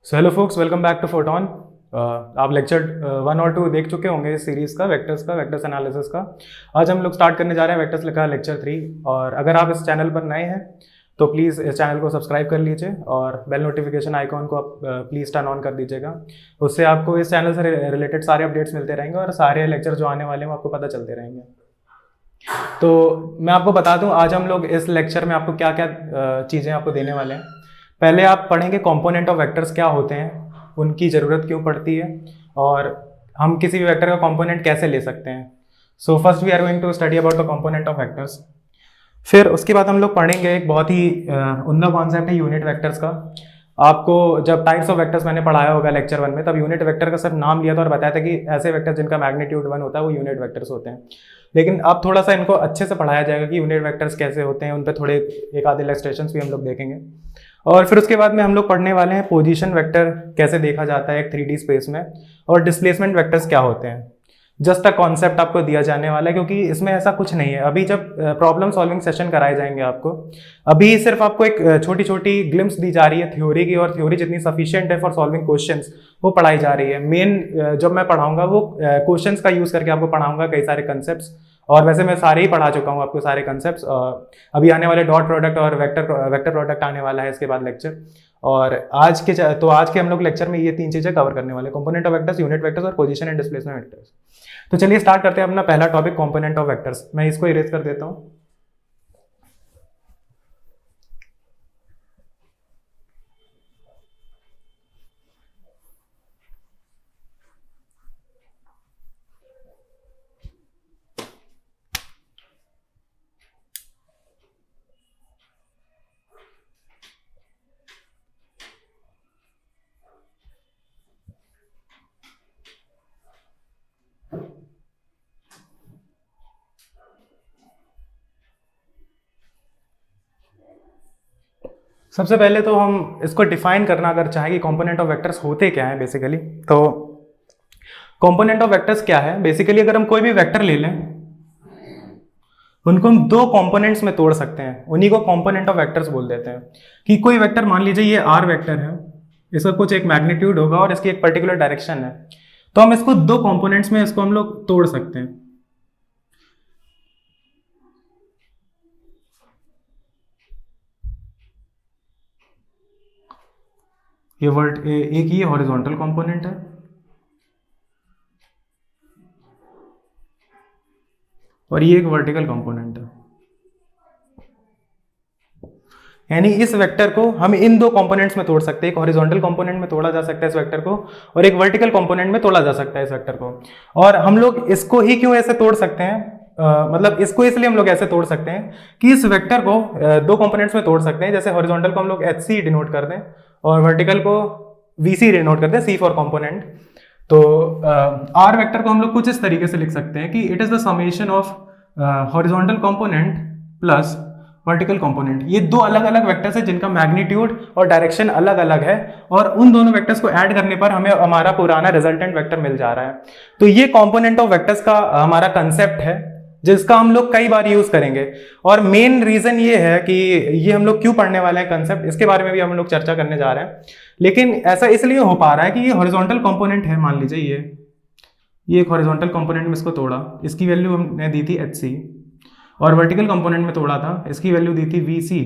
So hello folks, welcome back to Photon. आप lecture 1 और 2 देख चुके होंगे इस सीरीज़ का, वेक्टर्स एनालिसिस का। आज हम लोग स्टार्ट करने जा रहे हैं वेक्टर्स लिखा लेक्चर 3। और अगर आप इस चैनल पर नए हैं तो प्लीज़ इस चैनल को सब्सक्राइब कर लीजिए और बेल नोटिफिकेशन आइकॉन को आप प्लीज़ टर्न ऑन कर दीजिएगा। उससे आपको इस चैनल से रिलेटेड सारे अपडेट्स मिलते रहेंगे और सारे लेक्चर जो आने वाले हैं वो आपको पता चलते रहेंगे। तो मैं आपको बता दूं, आज हम लोग इस लेक्चर में आपको क्या क्या चीज़ें आपको देने वाले हैं। पहले आप पढ़ेंगे कंपोनेंट ऑफ वेक्टर्स क्या होते हैं, उनकी ज़रूरत क्यों पड़ती है और हम किसी भी वेक्टर का कंपोनेंट कैसे ले सकते हैं। So first we are going to study about the component of vectors. फिर उसके बाद हम लोग पढ़ेंगे एक बहुत ही उम्दा कॉन्सेप्ट है यूनिट वेक्टर्स का। आपको जब टाइप्स ऑफ वेक्टर्स मैंने पढ़ाया होगा लेक्चर 1 में, तब यूनिट वेक्टर का सिर्फ नाम लिया था और बताया था कि ऐसे वेक्टर जिनका मैग्नीट्यूड 1 होता है वो यूनिट वेक्टर्स होते हैं। लेकिन अब थोड़ा सा इनको अच्छे से पढ़ाया जाएगा कि यूनिट वेक्टर्स कैसे होते हैं, उन पर थोड़े एक आधे इलस्ट्रेशंस भी हम लोग देखेंगे। और फिर उसके बाद में हम लोग पढ़ने वाले हैं पोजीशन वेक्टर कैसे देखा जाता है एक 3D स्पेस में, और डिस्प्लेसमेंट वेक्टर्स क्या होते हैं। जस्ट अ कॉन्सेप्ट आपको दिया जाने वाला है, क्योंकि इसमें ऐसा कुछ नहीं है। अभी जब प्रॉब्लम सॉल्विंग सेशन कराए जाएंगे आपको, अभी सिर्फ आपको एक छोटी छोटी ग्लिम्स दी जा रही है थ्योरी की, और थ्योरी जितनी सफिशिएंट है फॉर सॉल्विंग क्वेश्चंस वो पढ़ाई जा रही है। मेन जब मैं पढ़ाऊंगा वो क्वेश्चंस का यूज करके आपको पढ़ाऊंगा कई सारे कंसेप्ट्स, और वैसे मैं सारे ही पढ़ा चुका हूँ आपको सारे कंसेप्ट्स। अभी आने वाले डॉट प्रोडक्ट और वेक्टर प्रोडक्ट आने वाला है इसके बाद लेक्चर। और आज के हम लोग लेक्चर में ये 3 चीजें कवर करने वाले, component of vectors, unit vectors और पोजीशन एंड डिस्प्लेसमेंट वेक्टर्स। तो चलिए स्टार्ट करते हैं अपना पहला टॉपिक, कंपोनेंट ऑफ वेक्टर्स। मैं इसको इरेज कर देता हूँ। सबसे पहले तो हम इसको डिफाइन करना अगर चाहें कि कंपोनेंट ऑफ वेक्टर्स होते क्या हैं बेसिकली, तो कंपोनेंट ऑफ वेक्टर्स क्या है बेसिकली, अगर हम कोई भी वेक्टर ले लें उनको हम 2 कंपोनेंट्स में तोड़ सकते हैं, उन्हीं को कंपोनेंट ऑफ वेक्टर्स बोल देते हैं। कि कोई वेक्टर मान लीजिए ये आर वेक्टर है, इसका कुछ एक मैग्नीट्यूड होगा और इसकी एक पर्टिकुलर डायरेक्शन है, तो हम इसको 2 कंपोनेंट्स में इसको हम लोग तोड़ सकते हैं। एक ये हॉरिजॉन्टल कंपोनेंट है और ये एक वर्टिकल कंपोनेंट है। यानी इस वेक्टर को हम इन 2 कंपोनेंट्स में तोड़ सकते हैं, एक हॉरिजॉन्टल कंपोनेंट में तोड़ा जा सकता है इस वेक्टर को, और एक वर्टिकल कंपोनेंट में तोड़ा जा सकता है इस वेक्टर को। और हम लोग इसको ही क्यों ऐसे तोड़ सकते हैं, मतलब इसको इसलिए हम लोग ऐसे तोड़ सकते हैं कि इस वेक्टर को 2 कंपोनेंट्स में तोड़ सकते हैं। जैसे हॉरिजॉन्टल को हम लोग HC डिनोट कर दें और वर्टिकल को VC डिनोट कर दें, C फॉर कंपोनेंट। तो R वेक्टर को हम लोग कुछ इस तरीके से लिख सकते हैं कि it is the summation of horizontal component plus vertical component. ये 2 अलग अलग वेक्टर्स हैं जिनका मैग्नीट्यूड और डायरेक्शन अलग अलग है, और उन दोनों वेक्टर्स को ऐड करने पर हमें हमारा पुराना रिजल्टेंट वेक्टर मिल जा रहा है। तो ये कंपोनेंट ऑफ वेक्टर्स का हमारा कंसेप्ट है जिसका हम लोग कई बार यूज करेंगे। और मेन रीजन ये है कि ये हम लोग क्यों पढ़ने वाले हैं कंसेप्ट, इसके बारे में भी हम लोग चर्चा करने जा रहे हैं। लेकिन ऐसा इसलिए हो पा रहा है कि ये हॉरिजॉन्टल कंपोनेंट है, मान लीजिए ये एक हॉरिजॉन्टल कंपोनेंट में इसको तोड़ा, इसकी वैल्यू हमने दी थी HC, और वर्टिकल कंपोनेंट में तोड़ा था, इसकी वैल्यू दी थी VC।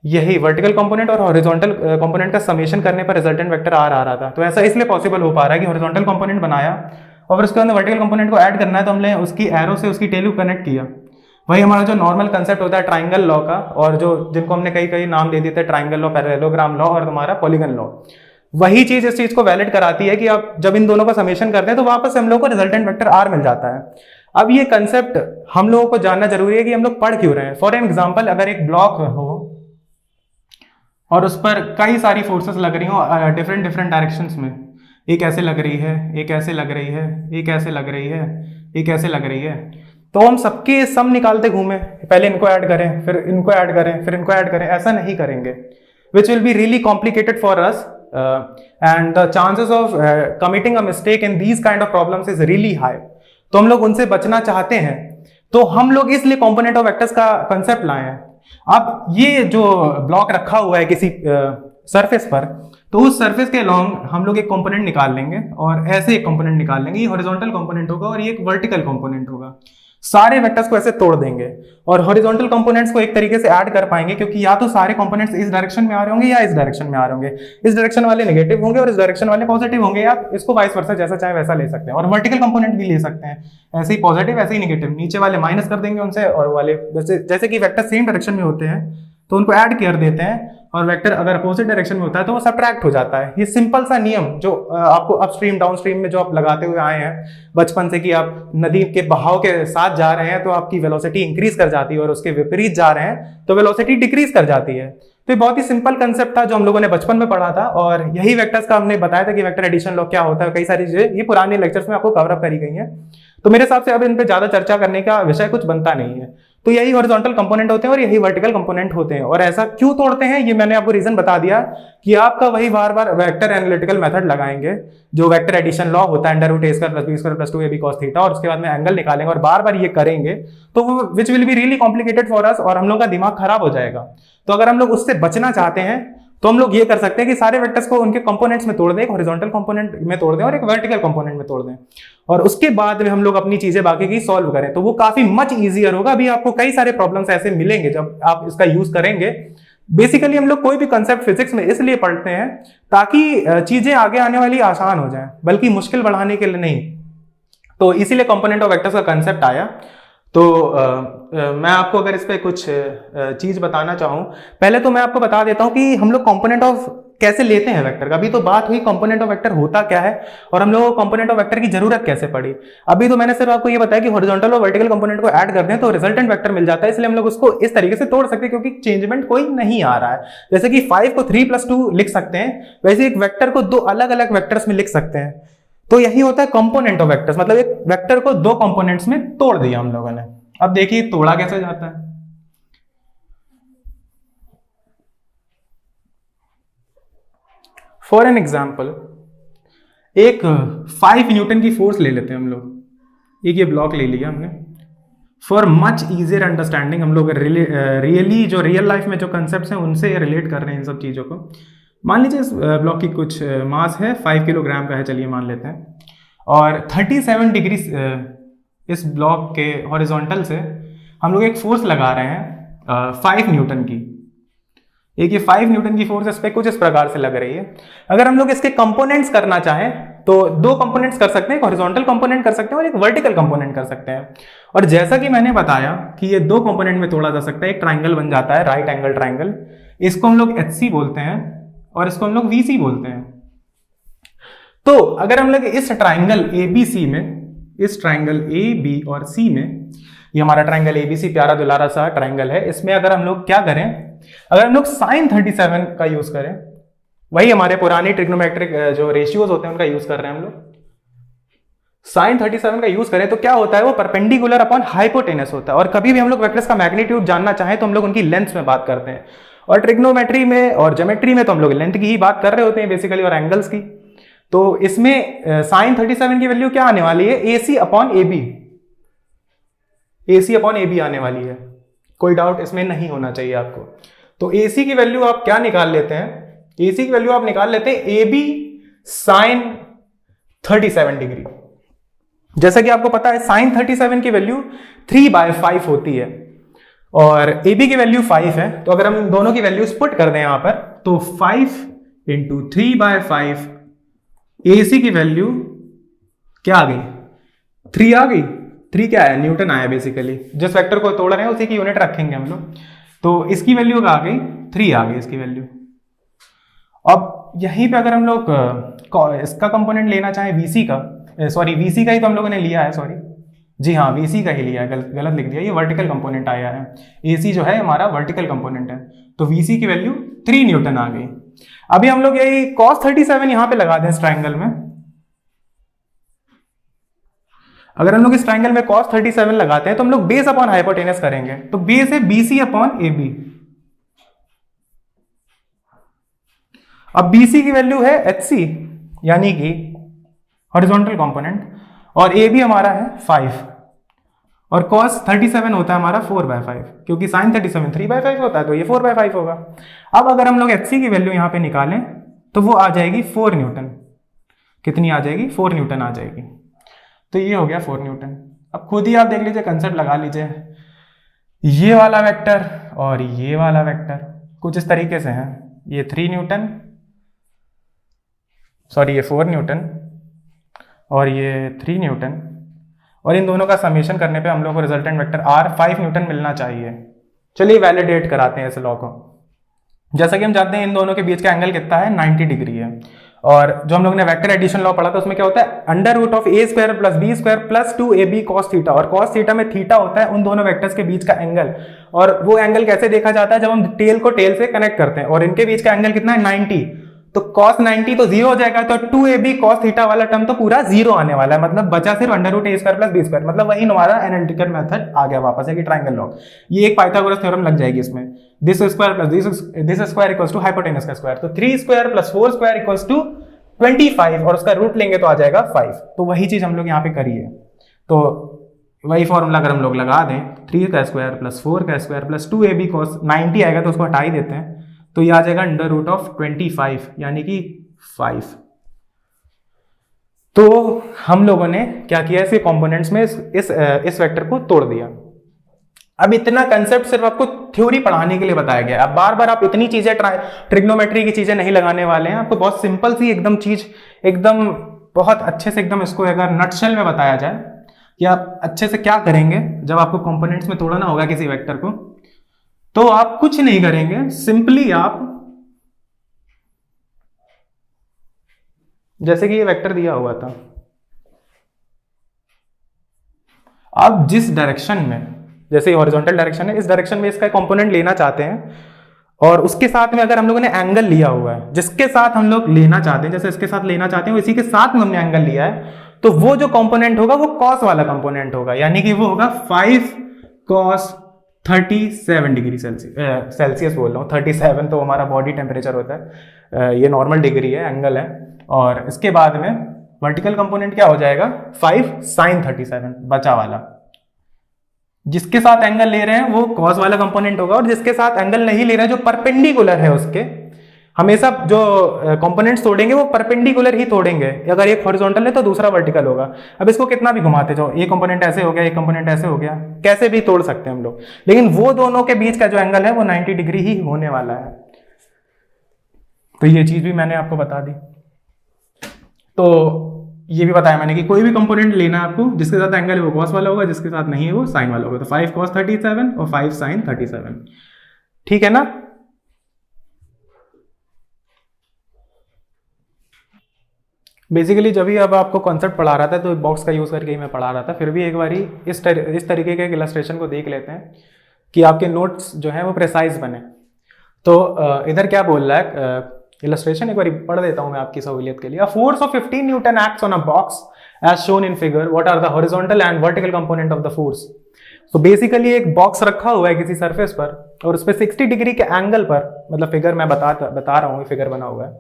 यही वर्टिकल कंपोनेंट और हॉरिजॉन्टल कंपोनेंट का समेशन करने पर रिजल्टेंट वेक्टर R आ रहा था। तो ऐसा इसलिए पॉसिबल हो पा रहा है कि हॉरिजॉन्टल कंपोनेंट बनाया और फिर उसके अंदर वर्टिकल कंपोनेंट को ऐड करना है, तो हमने उसकी एरो से उसकी टेल को कनेक्ट किया। वही हमारा जो नॉर्मल कंसेप्ट होता है ट्राइंगल लॉ का, और जो जिनको हमने कई नाम दे दिए थे, ट्राइंगल लॉ, पैरेललोग्राम लॉ और हमारा पॉलीगन लॉ। वही चीज इस चीज को वैलिड कराती है कि आप जब इन दोनों का समेशन करते हैं तो वापस हम लोग को रिजल्टेंट वेक्टर R मिल जाता है। अब ये कंसेप्ट हम लोगों को जानना जरूरी है कि हम लोग पढ़ क्यों रहे हैं। फॉर एग्जाम्पल, अगर एक ब्लॉक हो और उस पर कई सारी फोर्सेस लग रही हो डिफरेंट डायरेक्शंस में, एक ऐसे लग रही है, एक ऐसे लग रही है, एक ऐसे लग रही है, एक ऐसे लग रही है, तो हम सबके सम निकालते घूमे, पहले इनको ऐड करें, फिर इनको ऐड करें, फिर इनको ऐड करें, ऐसा नहीं करेंगे, which will be really complicated for us, and the chances of committing a mistake in these kind of problems is really high. तो हम लोग उनसे बचना चाहते हैं, तो हम लोग इसलिए कंपोनेंट ऑफ वेक्टर्स का कंसेप्ट लाए हैं। अब ये जो ब्लॉक रखा हुआ है किसी सरफेस पर, तो उस सरफेस के लॉन्ग हम लोग एक कंपोनेंट निकाल लेंगे और ऐसे एक कंपोनेंट निकाल लेंगे। ये हॉरिजॉन्टल कंपोनेंट होगा और ये एक वर्टिकल कंपोनेंट होगा। सारे वेक्टर्स को ऐसे तोड़ देंगे और हॉरिजॉन्टल कंपोनेंट्स को एक तरीके से ऐड कर पाएंगे, क्योंकि या तो सारे कंपोनेंट्स इस डायरेक्शन में आ रहे होंगे या इस डायरेक्शन में आ रहे होंगे। इस डायरेक्शन वाले नेगेटिव होंगे और इस डायरेक्शन वाले पॉजिटिव होंगे, या इसको वाइस वर्सा जैसा चाहे वैसा ले सकते हैं। और वर्टिकल कंपोनेंट भी ले सकते हैं, ऐसे ही पॉजिटिव ऐसे ही नेगेटिव, नीचे वाले माइनस कर देंगे उनसे और वाले जैसे कि वेक्टर सेम डायरेक्शन में होते हैं तो उनको ऐड कर देते हैं, और वेक्टर अगर अपोजिट डायरेक्शन में होता है तो वो सब्ट्रैक्ट हो जाता है। ये सिंपल सा नियम जो आपको अपस्ट्रीम डाउनस्ट्रीम में जो आप लगाते हुए आए हैं बचपन से, कि आप नदी के बहाव के साथ जा रहे हैं तो आपकी वेलोसिटी इंक्रीज कर जाती है और उसके विपरीत जा रहे हैं तो वेलोसिटी डिक्रीज कर जाती है। तो ये बहुत ही सिंपल कंसेप्ट था जो हम लोगों ने बचपन में पढ़ा था, और यही वेक्टर्स का हमने बताया था कि वेक्टर एडिशन लॉ क्या होता है। कई सारी चीजें ये पुराने लेक्चर्स में आपको कवर अप करी गई हैं, तो मेरे हिसाब से अब इन पे ज्यादा चर्चा करने का विषय कुछ बनता नहीं है। तो यही हॉरिजॉन्टल कंपोनेंट होते हैं और यही वर्टिकल कंपोनेंट होते हैं। और ऐसा क्यों तोड़ते हैं ये मैंने आपको रीजन बता दिया, कि आपका वही बार बार वेक्टर एनालिटिकल मेथड लगाएंगे जो वेक्टर एडिशन लॉ होता है, under root A square plus B square plus 2ab cos theta, और उसके बाद में एंगल निकालेंगे और बार बार ये करेंगे तो वो which will be really complicated for us, और हम लोग का दिमाग खराब हो जाएगा। तो अगर हम लोग उससे बचना चाहते हैं तो हम लोग ये कर सकते हैं कि सारे वेक्टर्स को उनके कंपोनेंट्स में तोड़ दें, एक हॉरिजॉन्टल कंपोनेंट में तोड़ दें और एक वर्टिकल कंपोनेंट में तोड़ दें, और उसके बाद में हम लोग अपनी चीजें बाकी की सॉल्व करें। तो वो काफी मच इजियर होगा। अभी आपको कई सारे प्रॉब्लम्स ऐसे मिलेंगे जब आप इसका यूज करेंगे। बेसिकली हम लोग कोई भी कंसेप्ट फिजिक्स में इसलिए पढ़ते हैं ताकि चीजें आगे आने वाली आसान हो जाए, बल्कि मुश्किल बढ़ाने के लिए नहीं। तो इसीलिए कंपोनेंट ऑफ वेक्टर्स का कंसेप्ट आया। तो मैं आपको अगर इस पे कुछ चीज बताना चाहूं, पहले तो मैं आपको बता देता हूं कि हम लोग कंपोनेंट ऑफ कैसे लेते हैं वेक्टर का। अभी तो बात हुई कंपोनेंट ऑफ वेक्टर होता क्या है और हम लोगों को कंपोनेंट ऑफ वेक्टर की जरूरत कैसे पड़ी। अभी तो मैंने सिर्फ आपको ये बताया कि हॉरिजॉन्टल और वर्टिकल कंपोनेंट को ऐड कर दें तो रिजल्टेंट वेक्टर मिल जाता है, इसलिए हम लोग उसको इस तरीके से तोड़ सकते हैं क्योंकि चेंजमेंट कोई नहीं आ रहा है। जैसे कि 5 को 3+2 लिख सकते हैं, वैसे एक वेक्टर को दो अलग अलग वेक्टर्स में लिख सकते हैं। तो यही होता है कंपोनेंट ऑफ वेक्टर्स, मतलब एक वेक्टर को दो कंपोनेंट्स में तोड़ दिया हम लोगों ने। अब देखिए तोड़ा कैसे जाता है। फॉर एन एग्जाम्पल, एक 5 न्यूटन की फोर्स ले लेते हैं हम लोग। एक ये ब्लॉक ले लिया हमने। फॉर मच इजियर अंडरस्टैंडिंग हम लोग रियली जो रियल लाइफ में जो कंसेप्ट हैं उनसे रिलेट कर रहे हैं इन सब चीज़ों को। मान लीजिए इस ब्लॉक की कुछ मास है 5 किलोग्राम का है, चलिए मान लेते हैं, और 37 डिग्री इस ब्लॉक के हॉरिजॉन्टल से हम लोग एक फोर्स लगा रहे हैं 5 न्यूटन की। एक ये 5 न्यूटन की फोर्स इस पे कुछ इस प्रकार से लग रही है। अगर हम लोग इसके कंपोनेंट्स करना चाहें तो दो कंपोनेंट्स कर सकते हैं, एक हॉरिजॉन्टल कंपोनेंट कर सकते हैं और एक वर्टिकल कंपोनेंट कर सकते हैं। और जैसा कि मैंने बताया कि ये दो कंपोनेंट में तोड़ा जा सकता है, एक ट्राइंगल बन जाता है, राइट एंगल ट्राइंगल। इसको हम लोग HC बोलते हैं और इसको हम लोग VC बोलते हैं। तो अगर हम लोग इस ट्राइंगल ABC में, इस ट्राइंगल AB और C में, ये हमारा ट्राइंगल ABC प्यारा दुलारा सा ट्राइंगल है, इसमें अगर हम लोग क्या करें, अगर हम लोग sin 37 का यूज करें, वही हमारे पुराने ट्रिग्नोमेट्रिक जो रेशियोज होते हैं उनका यूज कर रहे हैं हम लोग, sin 37 का यूज करें तो क्या होता है, वो परपेंडिकुलर अपॉन हाइपोटेनस होता है। और कभी भी हम लोग वेक्टर्स का मैग्नीट्यूड जानना चाहें तो हम लोग उनकी लेंथ में बात करते हैं, और ट्रिग्नोमेट्री में और ज्योमेट्री में तो हम लोग लेंथ की ही बात कर रहे होते हैं बेसिकली, और एंगल्स की। तो इसमें sin 37 की वैल्यू क्या आने वाली है, AC upon AB, AC upon AB आने वाली है। कोई डाउट इसमें नहीं होना चाहिए आपको। तो AC की वैल्यू आप क्या निकाल लेते हैं, AC की वैल्यू आप निकाल लेते हैं AB sin 37 डिग्री। जैसा कि आपको पता है sin 37 की वैल्यू 3/5 होती है और AB की वैल्यू 5 है। तो अगर हम दोनों की वैल्यूज पुट कर दें यहां पर तो 5 × 3/5, AC की वैल्यू क्या आ गई, 3 आ गई। 3 क्या है, न्यूटन आया बेसिकली। जिस वेक्टर को तोड़ रहे हैं उसी की यूनिट रखेंगे हम लोग। तो इसकी वैल्यू आ गई 3 आ गई इसकी वैल्यू। अब यहीं पे अगर हम लोग इसका कंपोनेंट लेना चाहें VC का, सॉरी VC का ही तो हम लोगों ने लिया है, सॉरी जी हाँ VC का ही लिया है, गलत लिख दिया, ये वर्टिकल कंपोनेंट आया है। AC जो है हमारा वर्टिकल कंपोनेंट है, तो VC की वैल्यू 3 न्यूटन आ गई। अभी हम लोग यही cos 37 यहां पे लगा दें इस ट्राइंगल में। अगर हम लोग इस ट्राइंगल में cos 37 लगाते हैं तो हम लोग बेस अपॉन हाइपोटेनस करेंगे, तो बेस है BC अपॉन AB। अब BC की वैल्यू है HC यानी कि हॉरिजॉन्टल कंपोनेंट, और AB हमारा है 5, और cos 37 होता है हमारा 4/5, क्योंकि sin 37 3/5 होता है, तो ये 4/5 होगा। अब अगर हम लोग HC की वैल्यू यहाँ पे निकालें तो वो आ जाएगी 4 न्यूटन। कितनी आ जाएगी? 4 न्यूटन आ जाएगी। तो ये हो गया 4 न्यूटन। अब खुद ही आप देख लीजिए, कंसेप्ट लगा लीजिए। ये वाला वेक्टर और ये वाला वेक्टर कुछ इस तरीके से है। ये 3 न्यूटन, सॉरी ये 4 न्यूटन और ये 3 न्यूटन, और इन दोनों का समेशन करने पे हम लोग को रिजल्टेंट वेक्टर R 5 न्यूटन मिलना चाहिए। चलिए वैलिडेट कराते हैं इस लॉ को। जैसा कि हम जानते हैं इन दोनों के बीच का एंगल कितना है? 90 डिग्री है। और जो हम लोग ने वेक्टर एडिशन लॉ पढ़ा था उसमें क्या होता है? Under root of a square plus b square plus 2ab cos theta, और cos थीटा में थीटा होता है उन दोनों वेक्टर्स के बीच का एंगल। और वो एंगल कैसे देखा जाता है? जब हम टेल को टेल से कनेक्ट करते हैं, और इनके बीच का एंगल कितना है? 90। तो cos 90 तो 0 हो जाएगा, तो 2ab cos थीटा वाला टर्म तो पूरा 0 आने वाला है, मतलब बचा सिर्फ under root a square plus b square, मतलब वही हमारा एनालिटिकल मेथड आ गया वापस है कि ट्रायंगल लॉग। ये एक पाइथागोरस थ्योरम लग जाएगी इसमें, this square plus this square equals to hypotenuse का स्क्वायर, तो 3 square plus 4 square equals to 25, और उसका रूट लेंगे तो आ जाएगा 5। तो वही चीज हम लोग यहाँ पे करिए, तो वही फॉर्मूला अगर हम लोग लगा दें, 3 का स्क्वायर प्लस 4 का स्क्वायर प्लस 2ab cos 90 आएगा, तो उसको हटा ही देते हैं, तो ये आ जाएगा अंडर रूट ऑफ 25 यानी कि 5। तो हम लोगों ने क्या किया? इसके कंपोनेंट्स में इस वेक्टर को तोड़ दिया। अब इतना कंसेप्ट सिर्फ आपको थ्योरी पढ़ाने के लिए बताया गया। अब बार बार आप इतनी चीजें ट्रिग्नोमेट्री की चीजें नहीं लगाने वाले हैं। आपको बहुत सिंपल सी एकदम चीज, एकदम बहुत अच्छे से एकदम इसको अगर नटशेल में बताया जाए कि आप अच्छे से क्या करेंगे जब आपको कंपोनेंट्स में तोड़ना होगा किसी वेक्टर को, तो आप कुछ नहीं करेंगे, सिंपली आप जैसे कि ये वेक्टर दिया हुआ था, आप जिस डायरेक्शन में, जैसे हॉरिजॉन्टल डायरेक्शन है, इस डायरेक्शन में इसका कंपोनेंट लेना चाहते हैं, और उसके साथ में अगर हम लोगों ने एंगल लिया हुआ है जिसके साथ हम लोग लेना चाहते हैं, जैसे इसके साथ लेना चाहते हैं इसी के साथ में हमने एंगल लिया है, तो वो जो कंपोनेंट होगा वो कॉस वाला कंपोनेंट होगा, यानी कि वो होगा 5 cos 37 डिग्री सेल्सियस बोल रहा हूँ, 37 तो हमारा बॉडी टेम्परेचर होता है, ये नॉर्मल डिग्री है, एंगल है। और इसके बाद में वर्टिकल कंपोनेंट क्या हो जाएगा? 5 sin 37 बचा वाला। जिसके साथ एंगल ले रहे हैं वो कॉस वाला कंपोनेंट होगा, और जिसके साथ एंगल नहीं ले रहे हैं, जो परपेंडिकुलर है उसके, हमेशा जो कंपोनेंट्स तोड़ेंगे वो परपेंडिकुलर ही तोड़ेंगे। अगर एक हॉरिजॉन्टल है तो दूसरा वर्टिकल होगा। अब इसको कितना भी घुमाते जाओ, एक कंपोनेंट ऐसे हो गया, एक कंपोनेंट ऐसे हो गया, कैसे भी तोड़ सकते हैं हम लोग, लेकिन वो दोनों के बीच का जो एंगल है वो 90 डिग्री ही होने वाला है। तो ये चीज भी मैंने आपको बता दी। तो ये भी बताया मैंने कि कोई भी कंपोनेंट लेना है आपको, जिसके साथ एंगल है वो कॉस वाला होगा, जिसके साथ नहीं है वो साइन वाला होगा। तो 5 cos 37 और 5 sin 37, ठीक है ना? बेसिकली जब भी अब आपको कॉन्सेप्ट पढ़ा रहा था तो बॉक्स का यूज करके ही मैं पढ़ा रहा था, फिर भी एक बारी इस तरीके के इलस्ट्रेशन को देख लेते हैं कि आपके नोट्स जो है वो प्रेसाइज बने। तो इधर क्या बोल रहा है इलस्ट्रेशन, एक बार पढ़ देता हूं मैं आपकी सहूलियत के लिए। A force of 15 newton acts on a box as shown in figure, what are the horizontal and vertical component of the force. तो बेसिकली एक बॉक्स रखा हुआ है किसी सरफेस पर, और उस पर 60 डिग्री के एंगल पर, मतलब फिगर मैं बता रहा हूँ, फिगर बना हुआ है,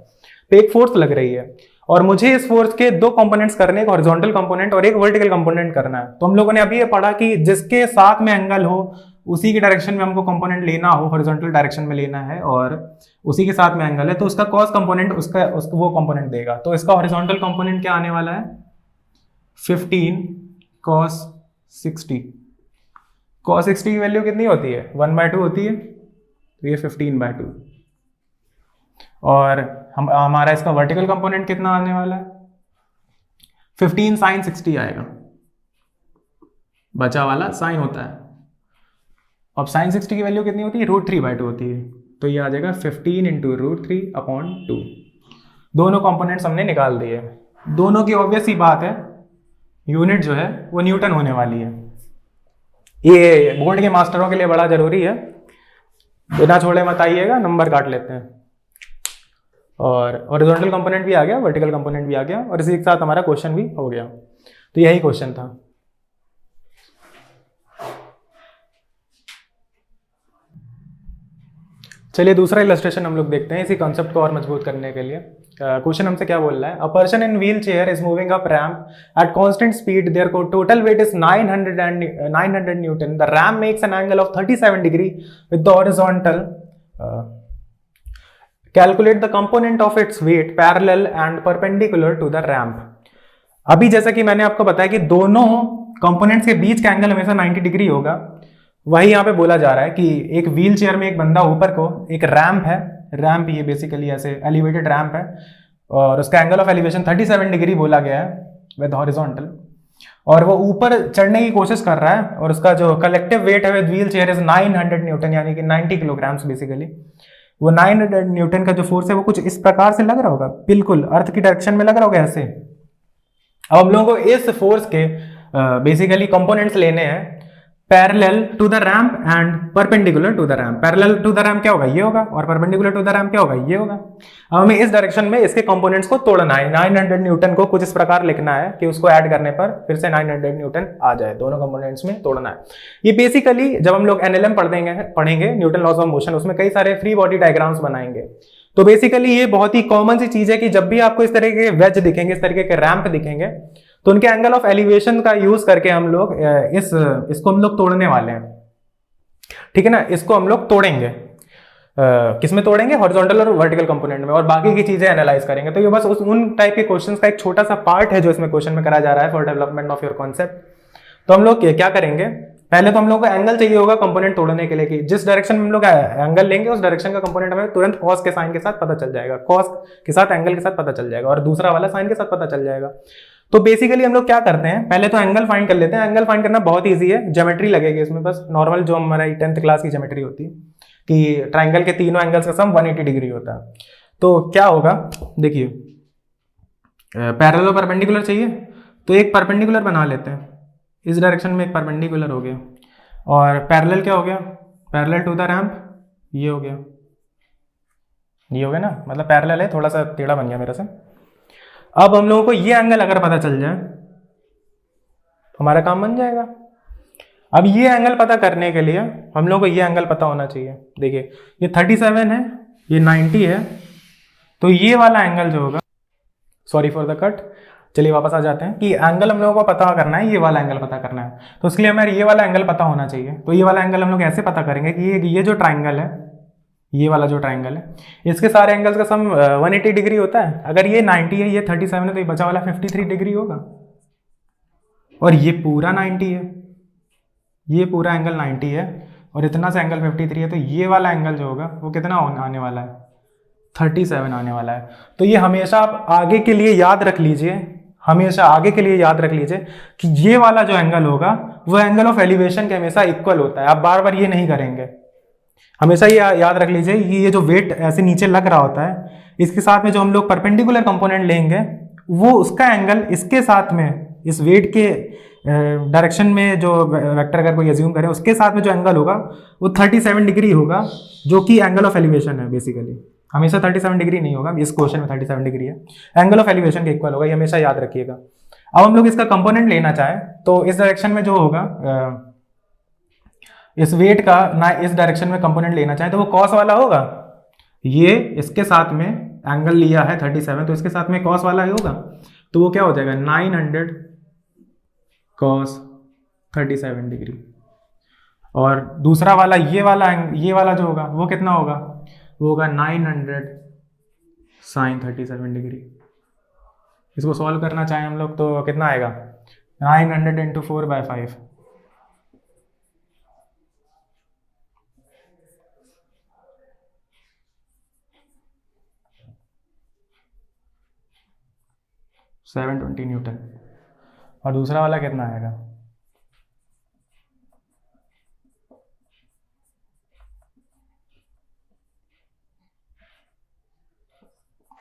पे एक फोर्स लग रही है, और मुझे इस फोर्स के 2 कंपोनेंट्स करने, एक हॉरिजॉन्टल कंपोनेंट और एक वर्टिकल कंपोनेंट करना है। तो हम लोगों ने अभी ये पढ़ा कि जिसके साथ में एंगल हो उसी की डायरेक्शन में हमको कंपोनेंट लेना हो, हॉरिजॉन्टल डायरेक्शन में लेना है, और उसी के साथ में एंगल है, तो उसका कॉस कंपोनेंट उसका वो कंपोनेंट देगा। तो इसका हॉरिजॉन्टल कंपोनेंट क्या आने वाला है? 15 cos 60। cos 60 की वैल्यू कितनी होती है? 1/2 होती है, तो ये 15/2। और हमारा इसका वर्टिकल कंपोनेंट कितना आने वाला है? 15 sin 60 आएगा, बचा वाला साइन होता है। अब sin 60 की वैल्यू कितनी होती है? √3/2 होती है, तो ये आ जाएगा 15 × √3/2। दोनों कंपोनेंट्स हमने निकाल दिए। दोनों की ऑब्वियस ही बात है, यूनिट जो है वो न्यूटन होने वाली है। ये बोर्ड के मास्टरों के लिए बड़ा जरूरी है, बिना छोड़े मत आइएगा, नंबर काट लेते हैं। और हॉरिजॉन्टल कंपोनेंट भी आ गया, वर्टिकल कंपोनेंट भी आ गया, और इसी के साथ हमारा क्वेश्चन भी हो गया। तो यही क्वेश्चन था। चलिए दूसरा इलस्ट्रेशन हम लोग देखते हैं इसी कॉन्सेप्ट को और मजबूत करने के लिए। क्वेश्चन हमसे क्या बोल रहा है, a person in wheel chair is moving up ramp at constant speed, their total weight is 900 newton, the ramp makes an angle of 37 degree with the horizontal, calculate the component of its weight parallel and perpendicular to the ramp. अभी जैसा कि मैंने आपको बताया कि दोनों components के बीच का एंगल हमेशा 90 डिग्री होगा, वही यहाँ पे बोला जा रहा है कि एक व्हील चेयर में एक बंदा ऊपर को, एक रैम्प है, रैम्प ये बेसिकली ऐसे एलिवेटेड रैम्प है और उसका एंगल ऑफ एलिवेशन 37 डिग्री बोला गया है विद हॉरिजॉन्टल, और वो ऊपर चढ़ने की कोशिश कर रहा है और उसका जो कलेक्टिव वेट है with wheel chair is 900 Newton यानी कि 90 किलोग्राम्स बेसिकली। वो 900 न्यूटन का जो फोर्स है वो कुछ इस प्रकार से लग रहा होगा, बिल्कुल अर्थ की डायरेक्शन में लग रहा होगा ऐसे। अब हम लोगों को इस फोर्स के बेसिकली कंपोनेंट्स लेने हैं parallel to the ramp and perpendicular to the ramp. Parallel to the ramp क्या होगा, ये होगा, और परपेंडिकुलर टू द रैम्प क्या होगा, ये होगा। अब हमें इस डायरेक्शन में इसके कंपोनेंट्स को तोड़ना है। 900 न्यूटन को कुछ इस प्रकार लिखना है कि उसको ऐड करने पर फिर से 900 न्यूटन आ जाए, दोनों कंपोनेंट्स में तोड़ना है। ये बेसिकली जब हम लोग एनएलएम पढ़ेंगे न्यूटन लॉज ऑफ मोशन, उसमें कई सारे फ्री बॉडी डायग्राम्स बनाएंगे। तो बेसिकली ये बहुत ही कॉमन सी चीज है कि जब भी आपको इस तरह के वेज दिखेंगे, इस तरीके के रैंप दिखेंगे, तो उनके एंगल ऑफ एलिवेशन का यूज करके हम लोग इसको हम लोग तोड़ने वाले हैं, ठीक है ना। इसको हम लोग तोड़ेंगे, किसमें तोड़ेंगे, हॉरिजॉन्टल और वर्टिकल कंपोनेंट में, और बाकी की चीजें एनालाइज करेंगे। तो ये बस उन टाइप के क्वेश्चंस का एक छोटा सा पार्ट है जो इसमें क्वेश्चन में करा जा रहा है for development of your concept. तो हम लोग क्या करेंगे, पहले तो हम लोग को एंगल चाहिए होगा कंपोनेंट तोड़ने के लिए कि जिस डायरेक्शन में हम लोग एंगल लेंगे उस डायरेक्शन का कंपोनेंट हमें तुरंत कॉस के साइन के साथ पता चल जाएगा, कॉस के साथ एंगल के साथ पता चल जाएगा और दूसरा वाला साइन के साथ पता चल जाएगा। तो बेसिकली हम लोग क्या करते हैं, पहले तो एंगल फाइंड कर लेते हैं। एंगल फाइंड करना बहुत ईजी है, ज्योमेट्री लगेगी इसमें, बस नॉर्मल जो हमारी 10th क्लास की ज्योमेट्री होती है कि ट्राइंगल के तीनों एंगल्स का सम 180 डिग्री होता है। तो क्या होगा, देखिए पैरेलल और परपेंडिकुलर चाहिए, तो एक परपेंडिकुलर बना लेते हैं, इस डायरेक्शन में एक परपेंडिकुलर हो गया, और पैरेलल क्या हो गया, पैरेलल टू द रैम्प, ये हो गया, ये हो गया ना, मतलब पैरेलल है, थोड़ा सा टेढ़ा बन गया मेरे से। अब हम लोगों को ये एंगल अगर पता चल जाए तो हमारा काम बन जाएगा। अब ये एंगल पता करने के लिए हम लोगों को ये एंगल पता होना चाहिए। देखिए ये 37 है, ये 90 है, तो ये वाला एंगल जो होगा, सॉरी फॉर द कट, चलिए वापस आ जाते हैं कि एंगल हम लोगों को पता करना है, ये वाला एंगल पता करना है। तो उसके लिए हमें ये वाला एंगल पता होना चाहिए। तो ये वाला एंगल हम लोग ऐसे पता करेंगे कि ये जो ट्राइंगल है, ये वाला जो ट्राइंगल है, इसके सारे एंगल्स का सम 180 डिग्री होता है। अगर ये 90 है, ये 37 है, तो ये बचा वाला 53 डिग्री होगा, और ये पूरा 90 है, ये पूरा एंगल 90 है, और इतना सा एंगल 53 है, तो ये वाला एंगल जो होगा वो कितना आने वाला है, 37 आने वाला है। तो ये हमेशा आप आगे के लिए याद रख लीजिए, हमेशा आगे के लिए याद रख लीजिए कि ये वाला जो एंगल होगा वो एंगल ऑफ एलिवेशन के हमेशा इक्वल होता है। आप बार बार ये नहीं करेंगे, हमेशा ये याद रख लीजिए कि ये जो वेट ऐसे नीचे लग रहा होता है, इसके साथ में जो हम लोग परपेंडिकुलर कंपोनेंट लेंगे वो उसका एंगल इसके साथ में, इस वेट के डायरेक्शन में जो वेक्टर अगर कोई अज्यूम करें उसके साथ में जो एंगल होगा वो 37 डिग्री होगा, जो कि एंगल ऑफ एलिवेशन है। बेसिकली हमेशा 37 डिग्री नहीं होगा, इस क्वेश्चन में 37 डिग्री है, एंगल ऑफ एलिवेशन के इक्वल होगा, ये हमेशा याद रखिएगा। अब हम लोग इसका कंपोनेंट लेना चाहें तो इस डायरेक्शन में जो होगा, इस वेट का ना इस डायरेक्शन में कंपोनेंट लेना चाहे तो वो कॉस वाला होगा। ये इसके साथ में एंगल लिया है 37, तो इसके साथ में कॉस वाला ही होगा, तो वो क्या हो जाएगा 900 कॉस 37 डिग्री। और दूसरा वाला ये वाला जो होगा वो कितना होगा, वो होगा 900 साइन 37 डिग्री। इसको सॉल्व करना चाहें हम लोग तो कितना आएगा, 900 इंटू 4/5, 720 न्यूटन। और दूसरा वाला कितना आएगा,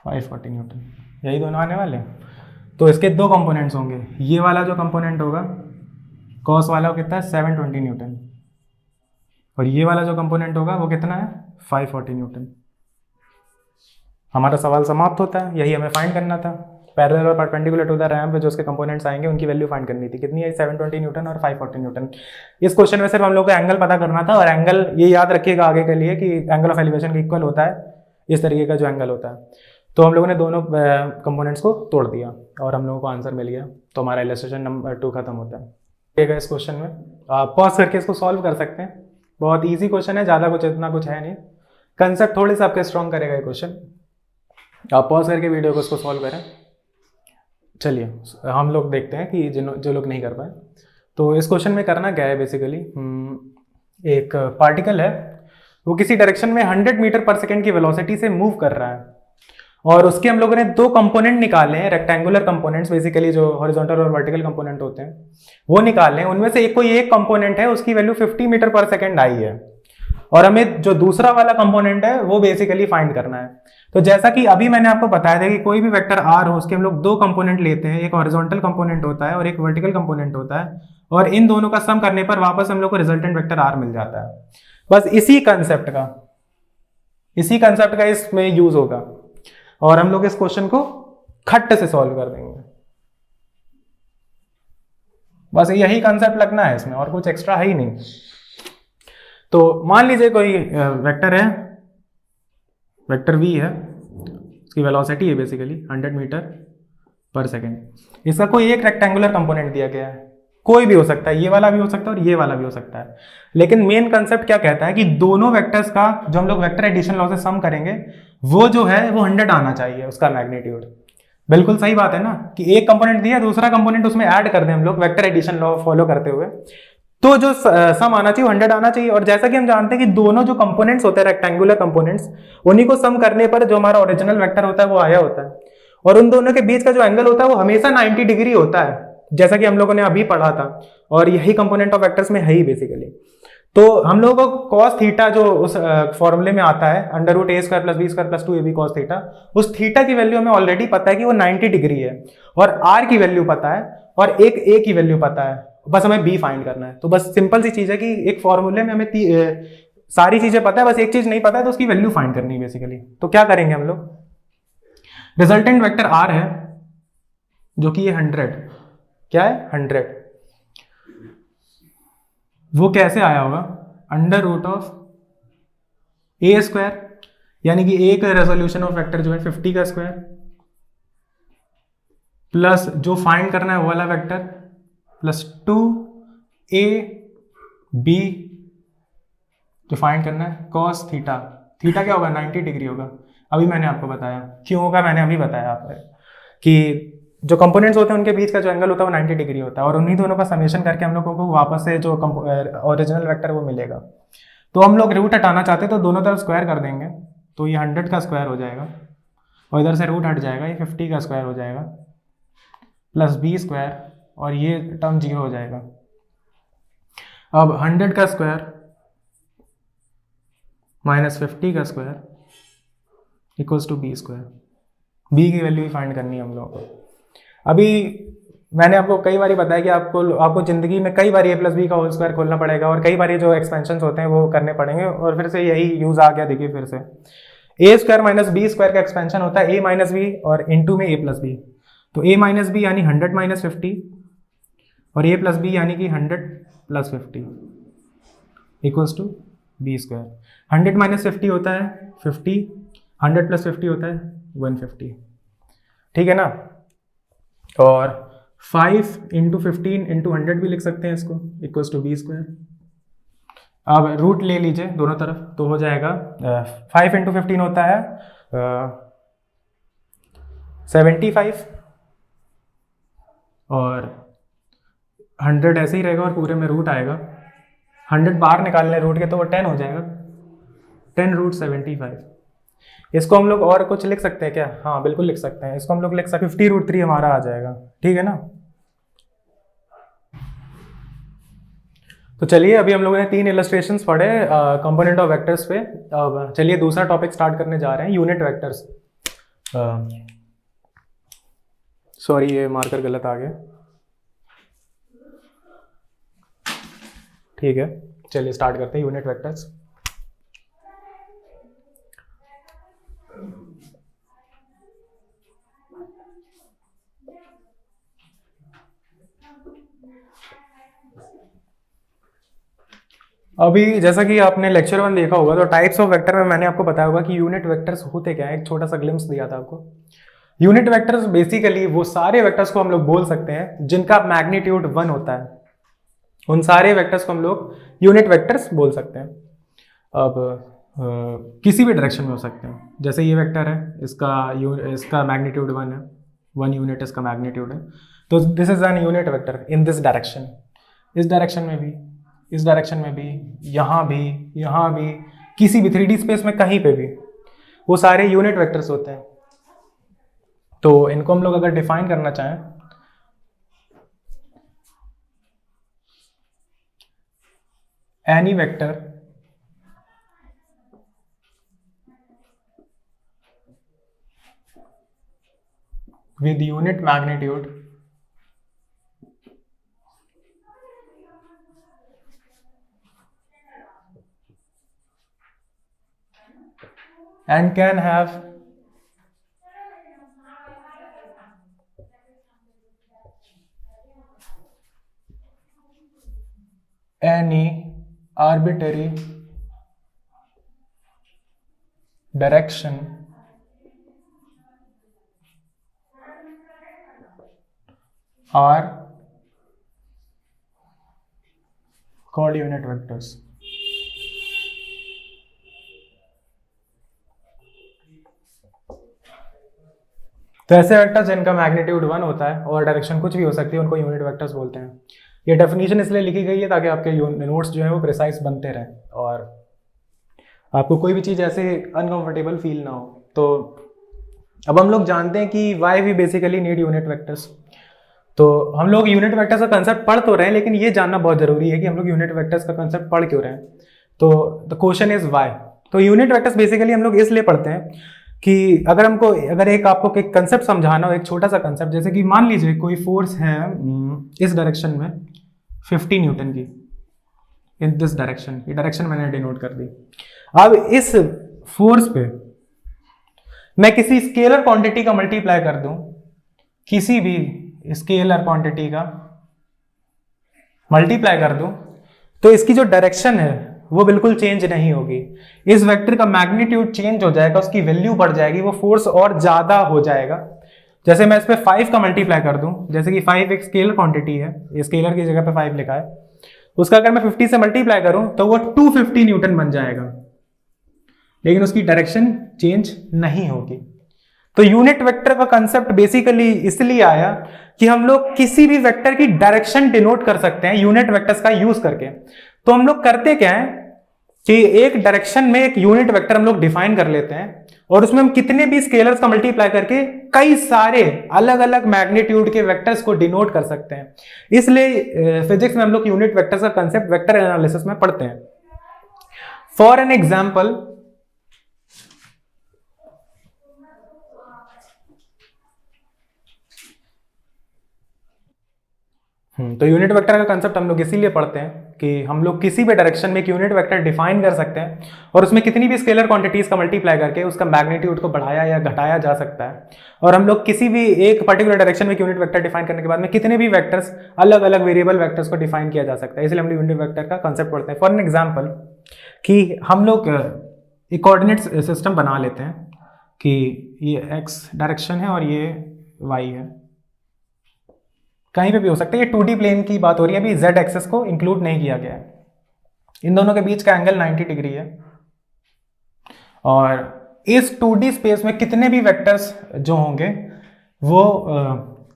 540 न्यूटन। यही दोनों आने वाले हैं। तो इसके दो कंपोनेंट्स होंगे, ये वाला जो कंपोनेंट होगा कॉस वाला वो कितना है 720 न्यूटन, और ये वाला जो कंपोनेंट होगा वो कितना है 540 न्यूटन। हमारा सवाल समाप्त होता है, यही हमें फाइंड करना था। पैरेलल और परपेंडिकुलर टू द रैम्प जो उसके कंपोनेंट्स आएंगे उनकी वैल्यू फाइंड करनी थी, कितनी है 720 न्यूटन और 540 न्यूटन। इस क्वेश्चन में सिर्फ हम लोग को एंगल पता करना था, और एंगल ये याद रखिएगा आगे के लिए कि एंगल ऑफ एलिवेशन के इक्वल होता है, इस तरीके का जो एंगल होता है। तो हम लोगों ने दोनों कंपोनेंट्स को तोड़ दिया और हम लोगों को आंसर मिल गया। तो हमारा इलस्ट्रेशन नंबर 2 खत्म होता है। ठीक है, इस क्वेश्चन में आप पॉज करके इसको सॉल्व कर सकते हैं। बहुत ईजी क्वेश्चन है, ज़्यादा कुछ इतना कुछ है नहीं, कंसेप्ट थोड़े से आपके स्ट्रॉन्ग करेगा ये क्वेश्चन। आप पॉज करके वीडियो को इसको सॉल्व करें। चलिए हम लोग देखते हैं कि जो लोग नहीं कर पाए। तो इस क्वेश्चन में करना क्या है, बेसिकली एक पार्टिकल है, वो किसी डायरेक्शन में 100 मीटर पर सेकेंड की वेलोसिटी से मूव कर रहा है और उसके हम लोगों ने दो कंपोनेंट निकाले हैं, रेक्टेंगुलर कंपोनेंट्स, बेसिकली जो हॉरिजॉन्टल और वर्टिकल कंपोनेंट होते हैं वो निकाले हैं। उनमें से कोई एक कंपोनेंट है उसकी वैल्यू 50 मीटर पर सेकेंड आई है और हमें जो दूसरा वाला कंपोनेंट है वो बेसिकली फाइंड करना है। तो जैसा कि अभी मैंने आपको बताया था कि कोई भी वेक्टर आर हो उसके हम लोग दो कंपोनेंट लेते हैं, एक हॉरिजॉन्टल कंपोनेंट होता है और एक वर्टिकल कंपोनेंट होता है, और इन दोनों का सम करने पर वापस हम लोग को रिजल्टेंट वेक्टर आर मिल जाता है। बस इसी कंसेप्ट का इसमें यूज होगा और हम लोग इस क्वेश्चन को खट्ट से सॉल्व कर देंगे। बस यही कंसेप्ट लगना है इसमें, और कुछ एक्स्ट्रा है ही नहीं। तो मान लीजिए कोई वेक्टर है, वेक्टर v है, उसकी वेलोसिटी है बेसिकली 100 मीटर पर सेकेंड। इसका कोई एक रेक्टेंगुलर कंपोनेंट दिया गया है, कोई भी हो सकता है, ये वाला भी हो सकता है और ये वाला भी हो सकता है। लेकिन मेन कंसेप्ट क्या कहता है कि दोनों वेक्टर्स का जो हम लोग वेक्टर एडिशन लॉ से सम करेंगे वो जो है वो 100 आना चाहिए, उसका मैग्नीट्यूड। बिल्कुल सही बात है ना, कि एक कंपोनेंट दिया, दूसरा कंपोनेंट उसमें ऐड कर दें हम लोग वेक्टर एडिशन लॉ फॉलो करते हुए, तो जो सम आना चाहिए 100 आना चाहिए। और जैसा कि हम जानते हैं कि दोनों जो कंपोनेंट्स होते हैं रेक्टेंगुलर कंपोनेंट्स, उन्हीं को सम करने पर जो हमारा ओरिजिनल वेक्टर होता है वो आया होता है, और उन दोनों के बीच का जो एंगल होता है वो हमेशा 90 डिग्री होता है, जैसा कि हम लोगों ने अभी पढ़ा था, और यही कंपोनेंट ऑफ वेक्टर्स में है ही बेसिकली। तो हम लोगों को कॉस थीटा जो उस फॉर्मूले में आता है, under root A square plus B square plus 2ab cos theta, उस थीटा की वैल्यू हमें ऑलरेडी पता है कि वो 90 डिग्री है, और आर की वैल्यू पता है और एक ए की वैल्यू पता है, बस हमें बी फाइंड करना है। तो बस सिंपल सी चीज है कि एक फॉर्मूले में हमें सारी चीजें पता है, बस एक चीज नहीं पता है तो उसकी वैल्यू फाइंड करनी है बेसिकली। तो क्या करेंगे हम लोग, रिजल्टेंट वेक्टर आर है जो कि ये 100, क्या है 100, वो कैसे आया होगा, under root of A square, यानी कि एक रेजोल्यूशन ऑफ वेक्टर जो है 50 का स्क्वायर, प्लस जो फाइंड करना है वो वाला वेक्टर, प्लस 2ab जो फाइंड करना है कॉस थीटा। थीटा क्या होगा, 90 डिग्री होगा। अभी मैंने आपको बताया क्यों होगा, मैंने अभी बताया आपको कि जो कंपोनेंट्स होते हैं उनके बीच का जो एंगल होता है वो 90 डिग्री होता है, और उन्हीं दोनों का समेशन करके हम लोगों को वापस से जो ओरिजिनल वेक्टर वो मिलेगा। तो हम लोग रूट हटाना चाहते हैं तो दोनों तरफ स्क्वायर कर देंगे, तो ये 100 का स्क्वायर हो जाएगा और इधर से रूट हट जाएगा, ये 50 का स्क्वायर हो जाएगा प्लस बी स्क्वायर, और ये टर्म 0 हो जाएगा। अब 100 का स्क्वायर माइनस 50 का square equals to B square. B की वैल्यू ही फाइंड करनी है हम लोगों को। अभी मैंने आपको कई बार बताया कि आपको जिंदगी में कई बार ए प्लस बी का होल स्क्वायर खोलना पड़ेगा, और कई बार ये जो एक्सपेंशन होते हैं वो करने पड़ेंगे, और फिर से यही यूज आ गया। देखिए फिर से ए स्क्वायर माइनस बी स्क्वायर का एक्सपेंशन होता है ए माइनस बी और इनटू में ए प्लस बी। तो ए माइनस बी यानी 100 माइनस 50 और ए प्लस बी यानी कि 100 plus 50 equals to B square. 100 minus 50 होता है 50, 100 प्लस 50 होता है 150, ठीक है ना। और 5 इंटू 15 इंटू 100 भी लिख सकते हैं इसको, इक्वल्स टू बी स्क्वायर। अब रूट ले लीजिए दोनों तरफ, तो हो जाएगा 5 इंटू 15 होता है 75, और 100 ऐसे ही रहेगा और पूरे में रूट आएगा। 100 बाहर निकालने रूट के तो वो 10 हो जाएगा, 10 रूट 75। इसको हम लोग और कुछ लिख सकते हैं क्या, हाँ बिल्कुल लिख सकते हैं। इसको हम लोग लिख सकते हैं 50 रूट 3 हमारा आ जाएगा, ठीक है ना। तो चलिए अभी हम लोगों ने 3 इलस्ट्रेशंस पढ़े कंपोनेंट ऑफ वेक्टर्स पे। अब चलिए दूसरा टॉपिक स्टार्ट करने जा रहे हैं, यूनिट वेक्टर्स। सॉरी ये मार्कर गलत आ गया, ठीक है। चलिए स्टार्ट करते हैं यूनिट वेक्टर्स। अभी जैसा कि आपने लेक्चर 1 देखा होगा, तो टाइप्स ऑफ वेक्टर में मैंने आपको बताया होगा कि यूनिट वेक्टर्स होते क्या है, एक छोटा सा ग्लिम्स दिया था आपको। यूनिट वेक्टर्स बेसिकली वो सारे वेक्टर्स को हम लोग बोल सकते हैं जिनका मैग्नीट्यूड 1 होता है, उन सारे वेक्टर्स को हम लोग यूनिट वेक्टर्स बोल सकते हैं। अब किसी भी डायरेक्शन में हो सकते हैं, जैसे ये वेक्टर है, इसका मैग्नीट्यूड 1 है, 1 यूनिट इसका मैग्नीट्यूड है, तो this is an unit vector in this direction. इस डायरेक्शन में भी, इस डायरेक्शन में भी, यहाँ भी, किसी भी 3D स्पेस में कहीं पे भी, वो सारे यूनिट वेक्टर्स होते हैं। तो इनको हम लोग अगर डिफाइन करना चाहें, any vector with unit magnitude and can have any arbitrary direction are called unit vectors। तो ऐसे वेक्टर्स जिनका मैग्नीट्यूड 1 होता है और डायरेक्शन कुछ भी हो सकती है, उनको यूनिट वेक्टर्स बोलते हैं। ये डेफिनेशन इसलिए लिखी गई है ताकि आपके नोट्स जो है वो प्रिसाइज बनते रहें और आपको कोई भी चीज़ ऐसे अनकंफर्टेबल फील ना हो। तो अब हम लोग जानते हैं कि why we basically need unit vectors. तो हम लोग यूनिट वेक्टर्स का कंसेप्ट पढ़ तो रहे हैं, लेकिन ये जानना बहुत जरूरी है कि हम लोग यूनिट वेक्टर्स का कंसेप्ट पढ़ क्यों रहे हैं। तो द क्वेश्चन इज वाई। तो यूनिट वेक्टर्स बेसिकली हम लोग इसलिए पढ़ते हैं कि अगर एक आपको एक कंसेप्ट समझाना हो, एक छोटा सा कंसेप्ट, जैसे कि मान लीजिए कोई फोर्स है इस डायरेक्शन में 50 न्यूटन की, इन दिस डायरेक्शन, ये डायरेक्शन मैंने डिनोट कर दी। अब इस फोर्स पे मैं किसी स्केलर क्वांटिटी का मल्टीप्लाई कर दूं, किसी भी स्केलर क्वांटिटी का मल्टीप्लाई कर दूं, तो इसकी जो डायरेक्शन है वो बिल्कुल चेंज नहीं होगी। इस वेक्टर का मैग्नीट्यूड चेंज हो जाएगा, उसकी वैल्यू बढ़ जाएगी, वो फोर्स और ज्यादा हो जाएगा। जैसे मैं इस पे 5 का मल्टीप्लाई कर दूं, जैसे कि 5 एक स्केलर क्वांटिटी है, ये स्केलर की जगह पे 5 लिखा है, उसका अगर मैं 50 से मल्टीप्लाई करूं तो वो 250 न्यूटन बन जाएगा, लेकिन उसकी डायरेक्शन चेंज नहीं होगी। तो यूनिट वेक्टर का कंसेप्ट बेसिकली इसलिए आया कि हम लोग किसी भी वेक्टर की डायरेक्शन डिनोट कर सकते हैं यूनिट वेक्टर्स का यूज करके। तो हम लोग करते क्या है कि एक डायरेक्शन में एक यूनिट वेक्टर हम लोग डिफाइन कर लेते हैं और उसमें हम कितने भी स्केलर्स का मल्टीप्लाई करके कई सारे अलग अलग मैग्नीट्यूड के वेक्टर्स को डिनोट कर सकते हैं। इसलिए फिजिक्स में हम लोग यूनिट वेक्टर्स का कंसेप्ट वेक्टर एनालिसिस में पढ़ते हैं। फॉर एन एग्जाम्पल, तो यूनिट वेक्टर का कंसेप्ट हम लोग इसीलिए पढ़ते हैं कि हम लोग किसी भी डायरेक्शन में एक यूनिट वेक्टर डिफाइन कर सकते हैं और उसमें कितनी भी स्केलर क्वांटिटीज का मल्टीप्लाई करके उसका मैग्नीट्यूड को बढ़ाया या घटाया जा सकता है। और हम लोग किसी भी एक पर्टिकुलर डायरेक्शन में एक यूनिट वेक्टर डिफाइन करने के बाद में कितने भी वेक्टर्स, अलग अलग वेरिएबल वेक्टर्स को डिफाइन किया जा सकता है। इसलिए हम लोग यूनिट वेक्टर का कंसेप्ट पढ़ते हैं। फॉर एन एग्जाम्पल कि हम लोग एक कोऑर्डिनेट सिस्टम बना लेते हैं कि ये एक्स डायरेक्शन है और ये वाई है, कहीं पे भी हो सकता है। ये 2D प्लेन की बात हो रही है, अभी z एक्सेस को इंक्लूड नहीं किया गया है। इन दोनों के बीच का एंगल 90 डिग्री है और इस 2D स्पेस में कितने भी वेक्टर्स जो होंगे वो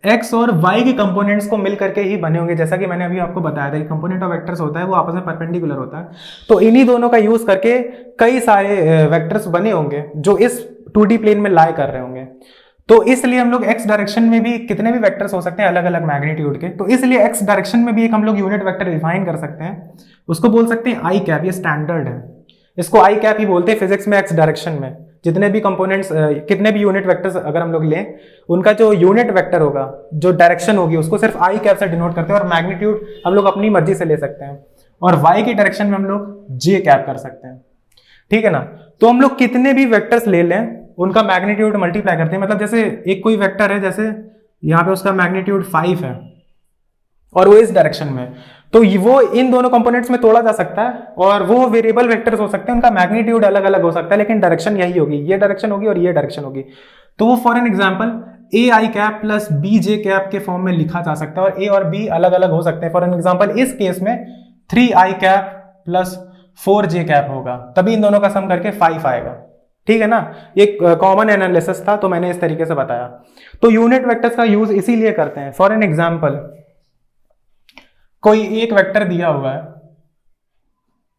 x और y के कंपोनेंट्स को मिल करके ही बने होंगे। जैसा कि मैंने अभी आपको बताया था कि कंपोनेंट ऑफ वेक्टर्स होता है वो आपस में परपेंडिकुलर होता है। तो इन्हीं दोनों का यूज करके कई सारे वेक्टर्स बने होंगे जो इस 2D प्लेन में लाई कर रहे होंगे। तो इसलिए हम लोग x डायरेक्शन में भी कितने भी वेक्टर्स हो सकते हैं अलग अलग मैग्नीट्यूड के। तो इसलिए x डायरेक्शन में भी एक हम लोग यूनिट वेक्टर डिफाइन कर सकते हैं, उसको बोल सकते हैं आई कैप। ये स्टैंडर्ड है, इसको आई कैप ही बोलते हैं फिजिक्स में। x डायरेक्शन में जितने भी कंपोनेंट्स, कितने भी यूनिट वेक्टर्स अगर हम लोग लें, उनका जो यूनिट वेक्टर होगा, जो डायरेक्शन होगी, उसको सिर्फ आई कैप से डिनोट करते हैं और मैग्नीट्यूड हम लोग अपनी मर्जी से ले सकते हैं। और y की डायरेक्शन में हम लोग जे कैप कर सकते हैं, ठीक है ना। तो हम लोग कितने भी वेक्टर्स ले लें उनका मैग्नीट्यूड मल्टीप्लाई करते हैं। मतलब जैसे एक कोई वेक्टर है, जैसे यहाँ पे उसका मैग्नीट्यूड 5 है और वो इस डायरेक्शन में, तो वो इन दोनों कंपोनेंट्स में तोड़ा जा सकता है, और वो वेरिएबल वेक्टर्स हो सकते हैं, उनका मैग्नीट्यूड अलग अलग हो सकता है, लेकिन डायरेक्शन यही होगी, ये डायरेक्शन होगी और ये डायरेक्शन होगी। तो वो for an example A I cap plus B J cap के फॉर्म में लिखा जा सकता है, और ए और बी अलग अलग हो सकते हैं। फॉर एन एग्जाम्पल इस केस में 3 आई कैप प्लस 4 जे कैप होगा, तभी इन दोनों का सम करके 5 आएगा। ठीक है ना, एक कॉमन एनालिसिस था तो मैंने इस तरीके से बताया। तो यूनिट वेक्टर्स का यूज इसीलिए करते हैं। फॉर एन एग्जाम्पल कोई एक वेक्टर दिया हुआ है,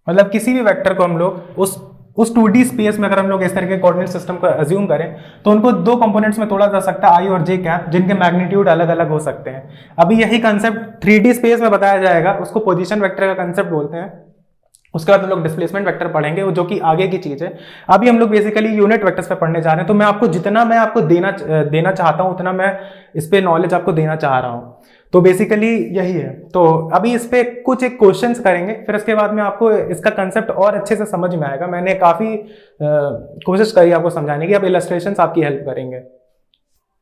मतलब किसी भी वेक्टर को हम लोग उस 2D स्पेस में अगर हम लोग इस तरह के कोऑर्डिनेट सिस्टम को अज्यूम करें तो उनको दो कंपोनेंट्स में तोड़ा जा सकता है, आई और जे कैप, जिनके मैग्नीट्यूड अलग अलग हो सकते हैं। अभी यही कंसेप्ट 3D स्पेस में बताया जाएगा, उसको पोजीशन वेक्टर का कंसेप्ट बोलते हैं। उसके बाद हम लोग डिस्प्लेसमेंट वेक्टर पढ़ेंगे, जो कि आगे की चीज है। अभी हम लोग बेसिकली यूनिट वेक्टर्स पे पढ़ने जा रहे हैं, तो मैं आपको जितना मैं आपको देना चाहता हूं उतना मैं इस पे नॉलेज आपको देना चाह रहा हूं। तो बेसिकली यही है। तो अभी इस पे कुछ एक क्वेश्चंस करेंगे, फिर उसके बाद में आपको इसका कंसेप्ट और अच्छे से समझ में आएगा। मैंने काफी कोशिश करी आपको समझाने की, अब इलस्ट्रेशंस आपकी हेल्प करेंगे।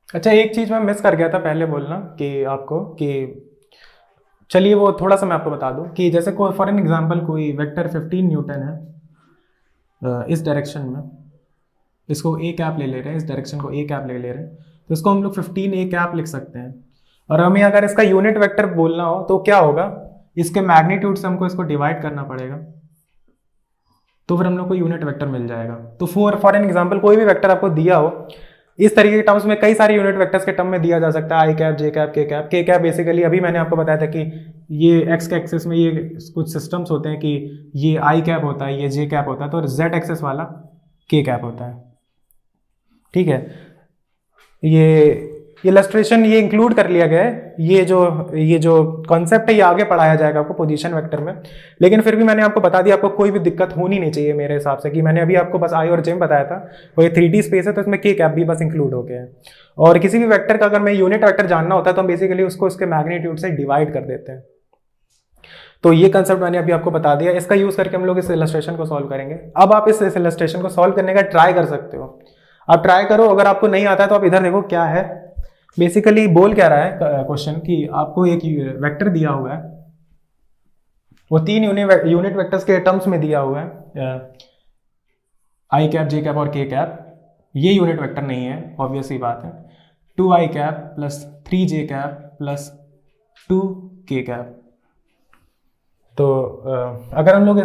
अच्छा, एक चीज मैं मिस कर गया था पहले बोलना कि आपको कि चलिए वो थोड़ा सा मैं आपको बता दूं कि जैसे कोई फॉर एन एग्जांपल कोई वेक्टर 15 न्यूटन है इस डायरेक्शन में, इसको ए कैप ले रहे हैं, इस डायरेक्शन को ए कैप ले रहे हैं, तो इसको हम लोग 15 ए कैप लिख सकते हैं। और हमें अगर इसका यूनिट वेक्टर बोलना हो तो क्या होगा, इसके मैग्नीट्यूड से हमको इसको डिवाइड करना पड़ेगा, तो फिर हम लोग को यूनिट वेक्टर मिल जाएगा। तो फॉर एन एग्जांपल कोई भी वेक्टर आपको दिया हो इस तरीके के टर्म्स में, कई सारे यूनिट वेक्टर्स के टर्म में दिया जा सकता है, आई कैप, जे कैप, के कैप। के कैप बेसिकली अभी मैंने आपको बताया था कि ये एक्स के एक्सिस में ये कुछ सिस्टम्स होते हैं कि ये आई कैप होता है, ये जे कैप होता है, तो जेड एक्सिस वाला के कैप होता है। ठीक है, ये इलस्ट्रेशन ये इंक्लूड कर लिया गया है। ये जो कॉन्सेप्ट है ये आगे पढ़ाया जाएगा आपको पोजीशन वेक्टर में, लेकिन फिर भी मैंने आपको बता दिया, आपको कोई भी दिक्कत होनी नहीं चाहिए मेरे हिसाब से, कि मैंने अभी आपको बस आई और जे बताया था, वो ये 3D स्पेस है तो इसमें के कैप भी बस इंक्लूड हो गया है। और किसी भी वेक्टर का अगर मैं यूनिट वेक्टर जानना होता है तो हम बेसिकली उसको उसके मैग्नीट्यूड से डिवाइड कर देते हैं। तो ये कंसेप्ट मैंने अभी आपको बता दिया, इसका यूज करके हम लोग इस इलस्ट्रेशन को सॉल्व करेंगे। अब आप इस इलस्ट्रेशन को सॉल्व करने का ट्राई कर सकते हो, आप ट्राई करो। अगर आपको नहीं आता है तो आप इधर देखो क्या है। बेसिकली बोल क्या रहा है क्वेश्चन कि आपको एक वेक्टर दिया हुआ है, वो 3 यूनिट वेक्टर्स के टर्म्स में दिया हुआ है, आई कैप, जे कैप और के कैप। ये यूनिट वेक्टर नहीं है, ऑब्वियस ही बात है। 2 आई कैप प्लस 3 जे कैप प्लस 2 के कैप। तो अगर हम लोग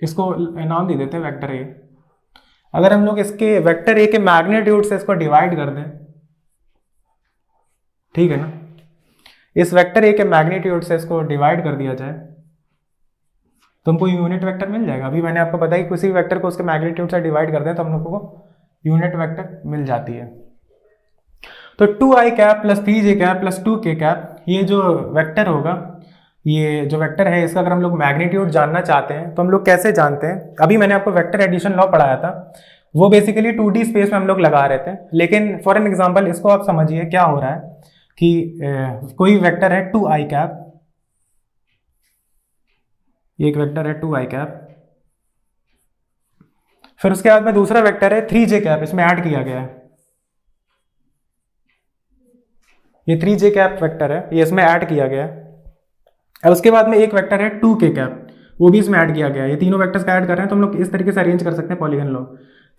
इसको नाम दे देते हैं वेक्टर ए, अगर हम लोग इसके वेक्टर ए के मैग्नीट्यूड से इसको डिवाइड कर दें, ठीक है ना, इस वेक्टर ए के मैग्नीट्यूड से इसको डिवाइड कर दिया जाए तो हमको यूनिट वेक्टर मिल जाएगा। अभी मैंने आपको बताया कि किसी भी वेक्टर को उसके मैग्नीट्यूड से डिवाइड कर दें तो हम लोगों को यूनिट वेक्टर मिल जाती है। तो 2 आई कैप प्लस 3 जे कैप प्लस 2 के कैप, ये जो वेक्टर होगा, ये जो वेक्टर है इसका अगर हम लोग मैग्नीट्यूड जानना चाहते हैं तो हम लोग कैसे जानते हैं। अभी मैंने आपको वेक्टर एडिशन लॉ पढ़ाया था, वो बेसिकली 2D स्पेस में हम लोग लगा रहे थे, लेकिन फॉर एन एग्जांपल इसको आप समझिए क्या हो रहा है कि कोई वेक्टर है 2 आई कैप, एक वेक्टर है 2 आई कैप, फिर उसके बाद में दूसरा वेक्टर है 3 जे कैप, इसमें ऐड किया गया है, ये 3 जे कैप वेक्टर है, ये इसमें ऐड किया गया है। अब उसके बाद में एक वेक्टर है 2 के कैप, वो भी इसमें ऐड किया गया है। ये तीनों वेक्टर्स का ऐड कर रहे हैं तो हम लोग इस तरीके से अरेंज कर सकते हैं पॉलीगन लॉ।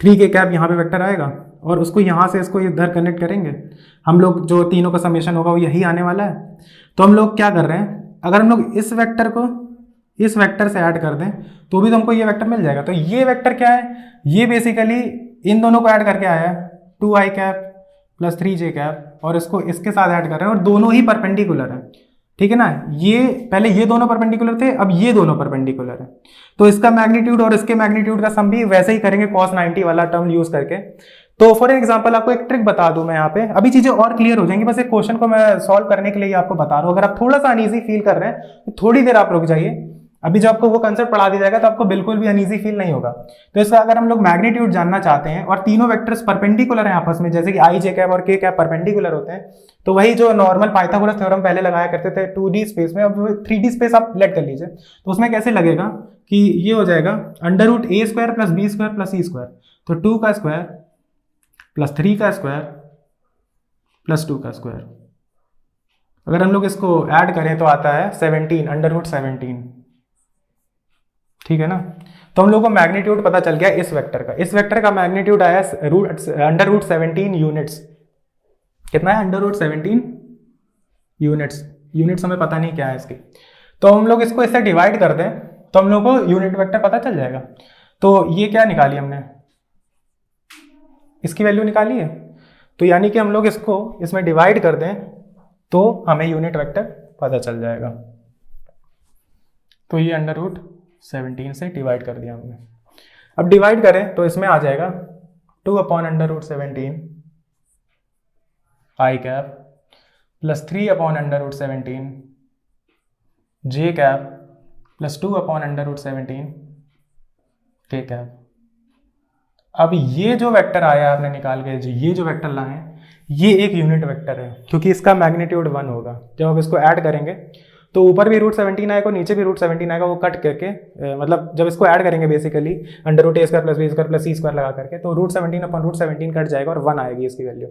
3 के कैप यहाँ पे वेक्टर आएगा और उसको यहाँ से इसको इधर कनेक्ट करेंगे, हम लोग जो तीनों का समेशन होगा वो यही आने वाला है। तो हम लोग क्या कर रहे हैं, अगर हम लोग इस वेक्टर को इस वेक्टर से ऐड कर दें तो भी तो हमको ये वेक्टर मिल जाएगा। तो ये वेक्टर क्या है, ये बेसिकली इन दोनों को ऐड करके आया है, 2 आई कैप प्लस 3 जे कैप, और इसको इसके साथ ऐड कर रहे हैं और दोनों ही परपेंडिकुलर है। ठीक है ना, ये पहले ये दोनों परपेंडिकुलर थे, अब ये दोनों परपेंडिकुलर है, तो इसका मैग्नीट्यूड और इसके मैग्नीट्यूड का सम भी वैसे ही करेंगे cos 90 वाला टर्म यूज करके। तो फॉर एग्जांपल आपको एक ट्रिक बता दूं मैं यहाँ पे, अभी चीजें और क्लियर हो जाएंगी, बस एक क्वेश्चन को मैं सॉल्व करने के लिए आपको बता रहा हूँ। अगर आप थोड़ा सा अनईजी फील कर रहे हैं तो थोड़ी देर आप रुक जाइए, अभी जब आपको वो कंसेप्ट पढ़ा दिया जाएगा तो आपको बिल्कुल भी अनईजी फील नहीं होगा। तो इसका अगर हम लोग मैग्नीट्यूड जानना चाहते हैं और तीनों वेक्टर्स परपेंडिकुलर हैं आपस में, जैसे कि आई जे कैप और के कैप परपेंडिकुलर होते हैं, तो वही जो नॉर्मल पाइथागोरस थ्योरम पहले लगाया करते थे 2D स्पेस में, अब 3D स्पेस आप लेट कर लीजिए। तो उसमें कैसे लगेगा कि ये हो जाएगा √a² plus b² plus c², तो 2 का स्क्वायर प्लस 3 का स्क्वायर प्लस 2 का स्क्वायर। अगर हम लोग इसको ऐड करें तो आता है 17 √17, ठीक है ना। तो हम लोग को मैग्नीट्यूड पता चल गया इस वेक्टर का। इस वेक्टर का मैग्नीट्यूड आया √17 यूनिट्स। कितना है? √17 यूनिट्स। यूनिट्स हमें पता नहीं क्या है इसकी, तो हम लोग इसको इससे डिवाइड कर दें तो हम लोग को यूनिट वेक्टर पता चल जाएगा। तो ये क्या निकाली हमने, इसकी वैल्यू निकाली है। तो यानी कि हम लोग इसको इसमें डिवाइड कर दें तो हमें यूनिट वेक्टर पता चल जाएगा। तो ये √17 से डिवाइड कर दिया हमने। अब डिवाइड करें तो इसमें आ जाएगा 2/√17 i cap plus 3/√17 j cap plus 2/√17 k cap. अब ये जो वेक्टर आया आपने निकाल के, ये जो वेक्टर लाए ये एक यूनिट वेक्टर है क्योंकि इसका मैग्नीट्यूड 1 होगा। जब आप इसको ऐड करेंगे तो ऊपर भी √17 आएगा, नीचे भी √17 आएगा, वो कट करके मतलब जब इसको ऐड करेंगे बेसिकली √a² + b² + c² लगा करके तो √17/√17 कट जाएगा और 1 आएगी इसकी वैल्यू।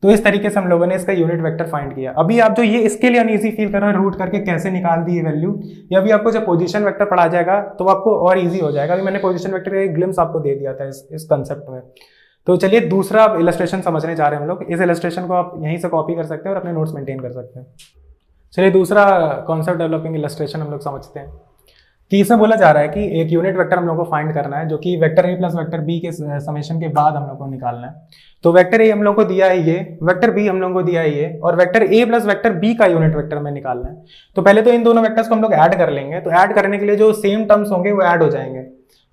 तो इस तरीके से हम लोगों ने इसका यूनिट वेक्टर फाइंड किया। अभी आप जो ये इसके लिए अनईजी फील कर रहे हैं रूट करके कैसे निकाल दी ये वैल्यू, या अभी आपको जब पोजीशन वेक्टर पढ़ा जाएगा तो आपको और इजी हो जाएगा। अभी मैंने पोजीशन वेक्टर का एक ग्लिम्स आपको दे दिया था इस कंसेप्ट में। तो चलिए दूसरा इलस्ट्रेशन समझने जा रहे हैं हम लोग। इस इलस्ट्रेशन को आप यहीं से कॉपी कर सकते हैं और अपने नोट्स मेंटेन कर सकते हैं। चलिए दूसरा कॉन्सेप्ट डेवलपिंग इलस्ट्रेशन हम लोग समझते हैं कि इसमें बोला जा रहा है कि एक यूनिट वेक्टर हम लोग को फाइंड करना है जो कि वेक्टर a + वेक्टर b के समेशन के बाद हम लोग को निकालना है। तो वेक्टर a हम लोग को दिया है ये, वेक्टर b हम लोग को दिया है ये, और वेक्टर a + वेक्टर b का यूनिट वेक्टर हमें निकालना है। तो पहले तो इन दोनों वेक्टर्स को हम लोग ऐड कर लेंगे। तो ऐड करने के लिए जो सेम टर्म्स होंगे वो ऐड हो जाएंगे,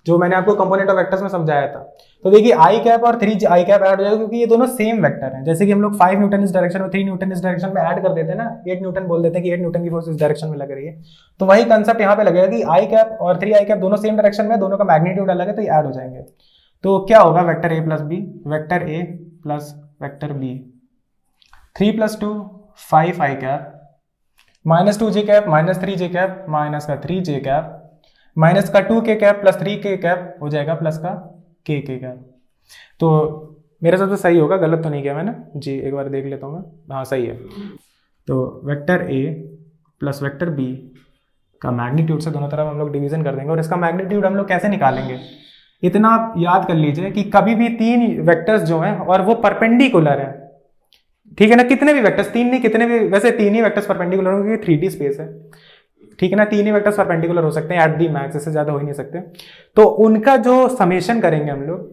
जो मैंने आपको कंपोनेंट ऑफ वेक्टर्स में समझाया था। तो देखिए i कैप और 3 i कैप ऐड हो जाएगा क्योंकि ये दोनों सेम वेक्टर हैं। जैसे कि हम लोग 5 न्यूटन इस डायरेक्शन में 3 न्यूटन इस डायरेक्शन में ऐड कर देते हैं ना, 8 न्यूटन बोल देते हैं कि 8 न्यूटन की फोर्स इस डायरेक्शन में लग रही है। तो वही कंसेप्ट यहाँ पे लगेगा कि i कैप और 3 i कैप दोनों सेम डायरेक्शन में, दोनों का मैग्नीट्यूड अलग है तो ये ऐड हो जाएंगे। तो क्या होगा, vector a + b, vector a + vector b, 3 + 2 5 i cap minus 2j cap minus 3j cap minus का 3j कैप माइनस का 2k cap plus 3k cap हो जाएगा प्लस का k कैप। तो मेरे साथ तो सही होगा, गलत तो नहीं किया मैंने जी, एक बार देख लेता हूँ मैं। हाँ सही है। तो वेक्टर a + वेक्टर b का मैग्नीट्यूड से दोनों तरफ हम लोग डिवीजन कर देंगे और इसका मैग्नीट्यूड हम लोग कैसे निकालेंगे, इतना आप याद कर लीजिए कि कभी भी 3 वेक्टर्स जो हैं और वो परपेंडिकुलर है, ठीक है ना। कितने भी वेक्टर्स, 3 नहीं कितने भी, वैसे 3 ही वेक्टर्स परपेंडिकुलर होंगे क्योंकि 3D स्पेस है, ठीक है ना। 3 ही वेक्टर्स परपेंडिकुलर हो सकते हैं एट दी मैक्स, इससे ज्यादा हो ही नहीं सकते। तो उनका जो समेशन करेंगे हम लोग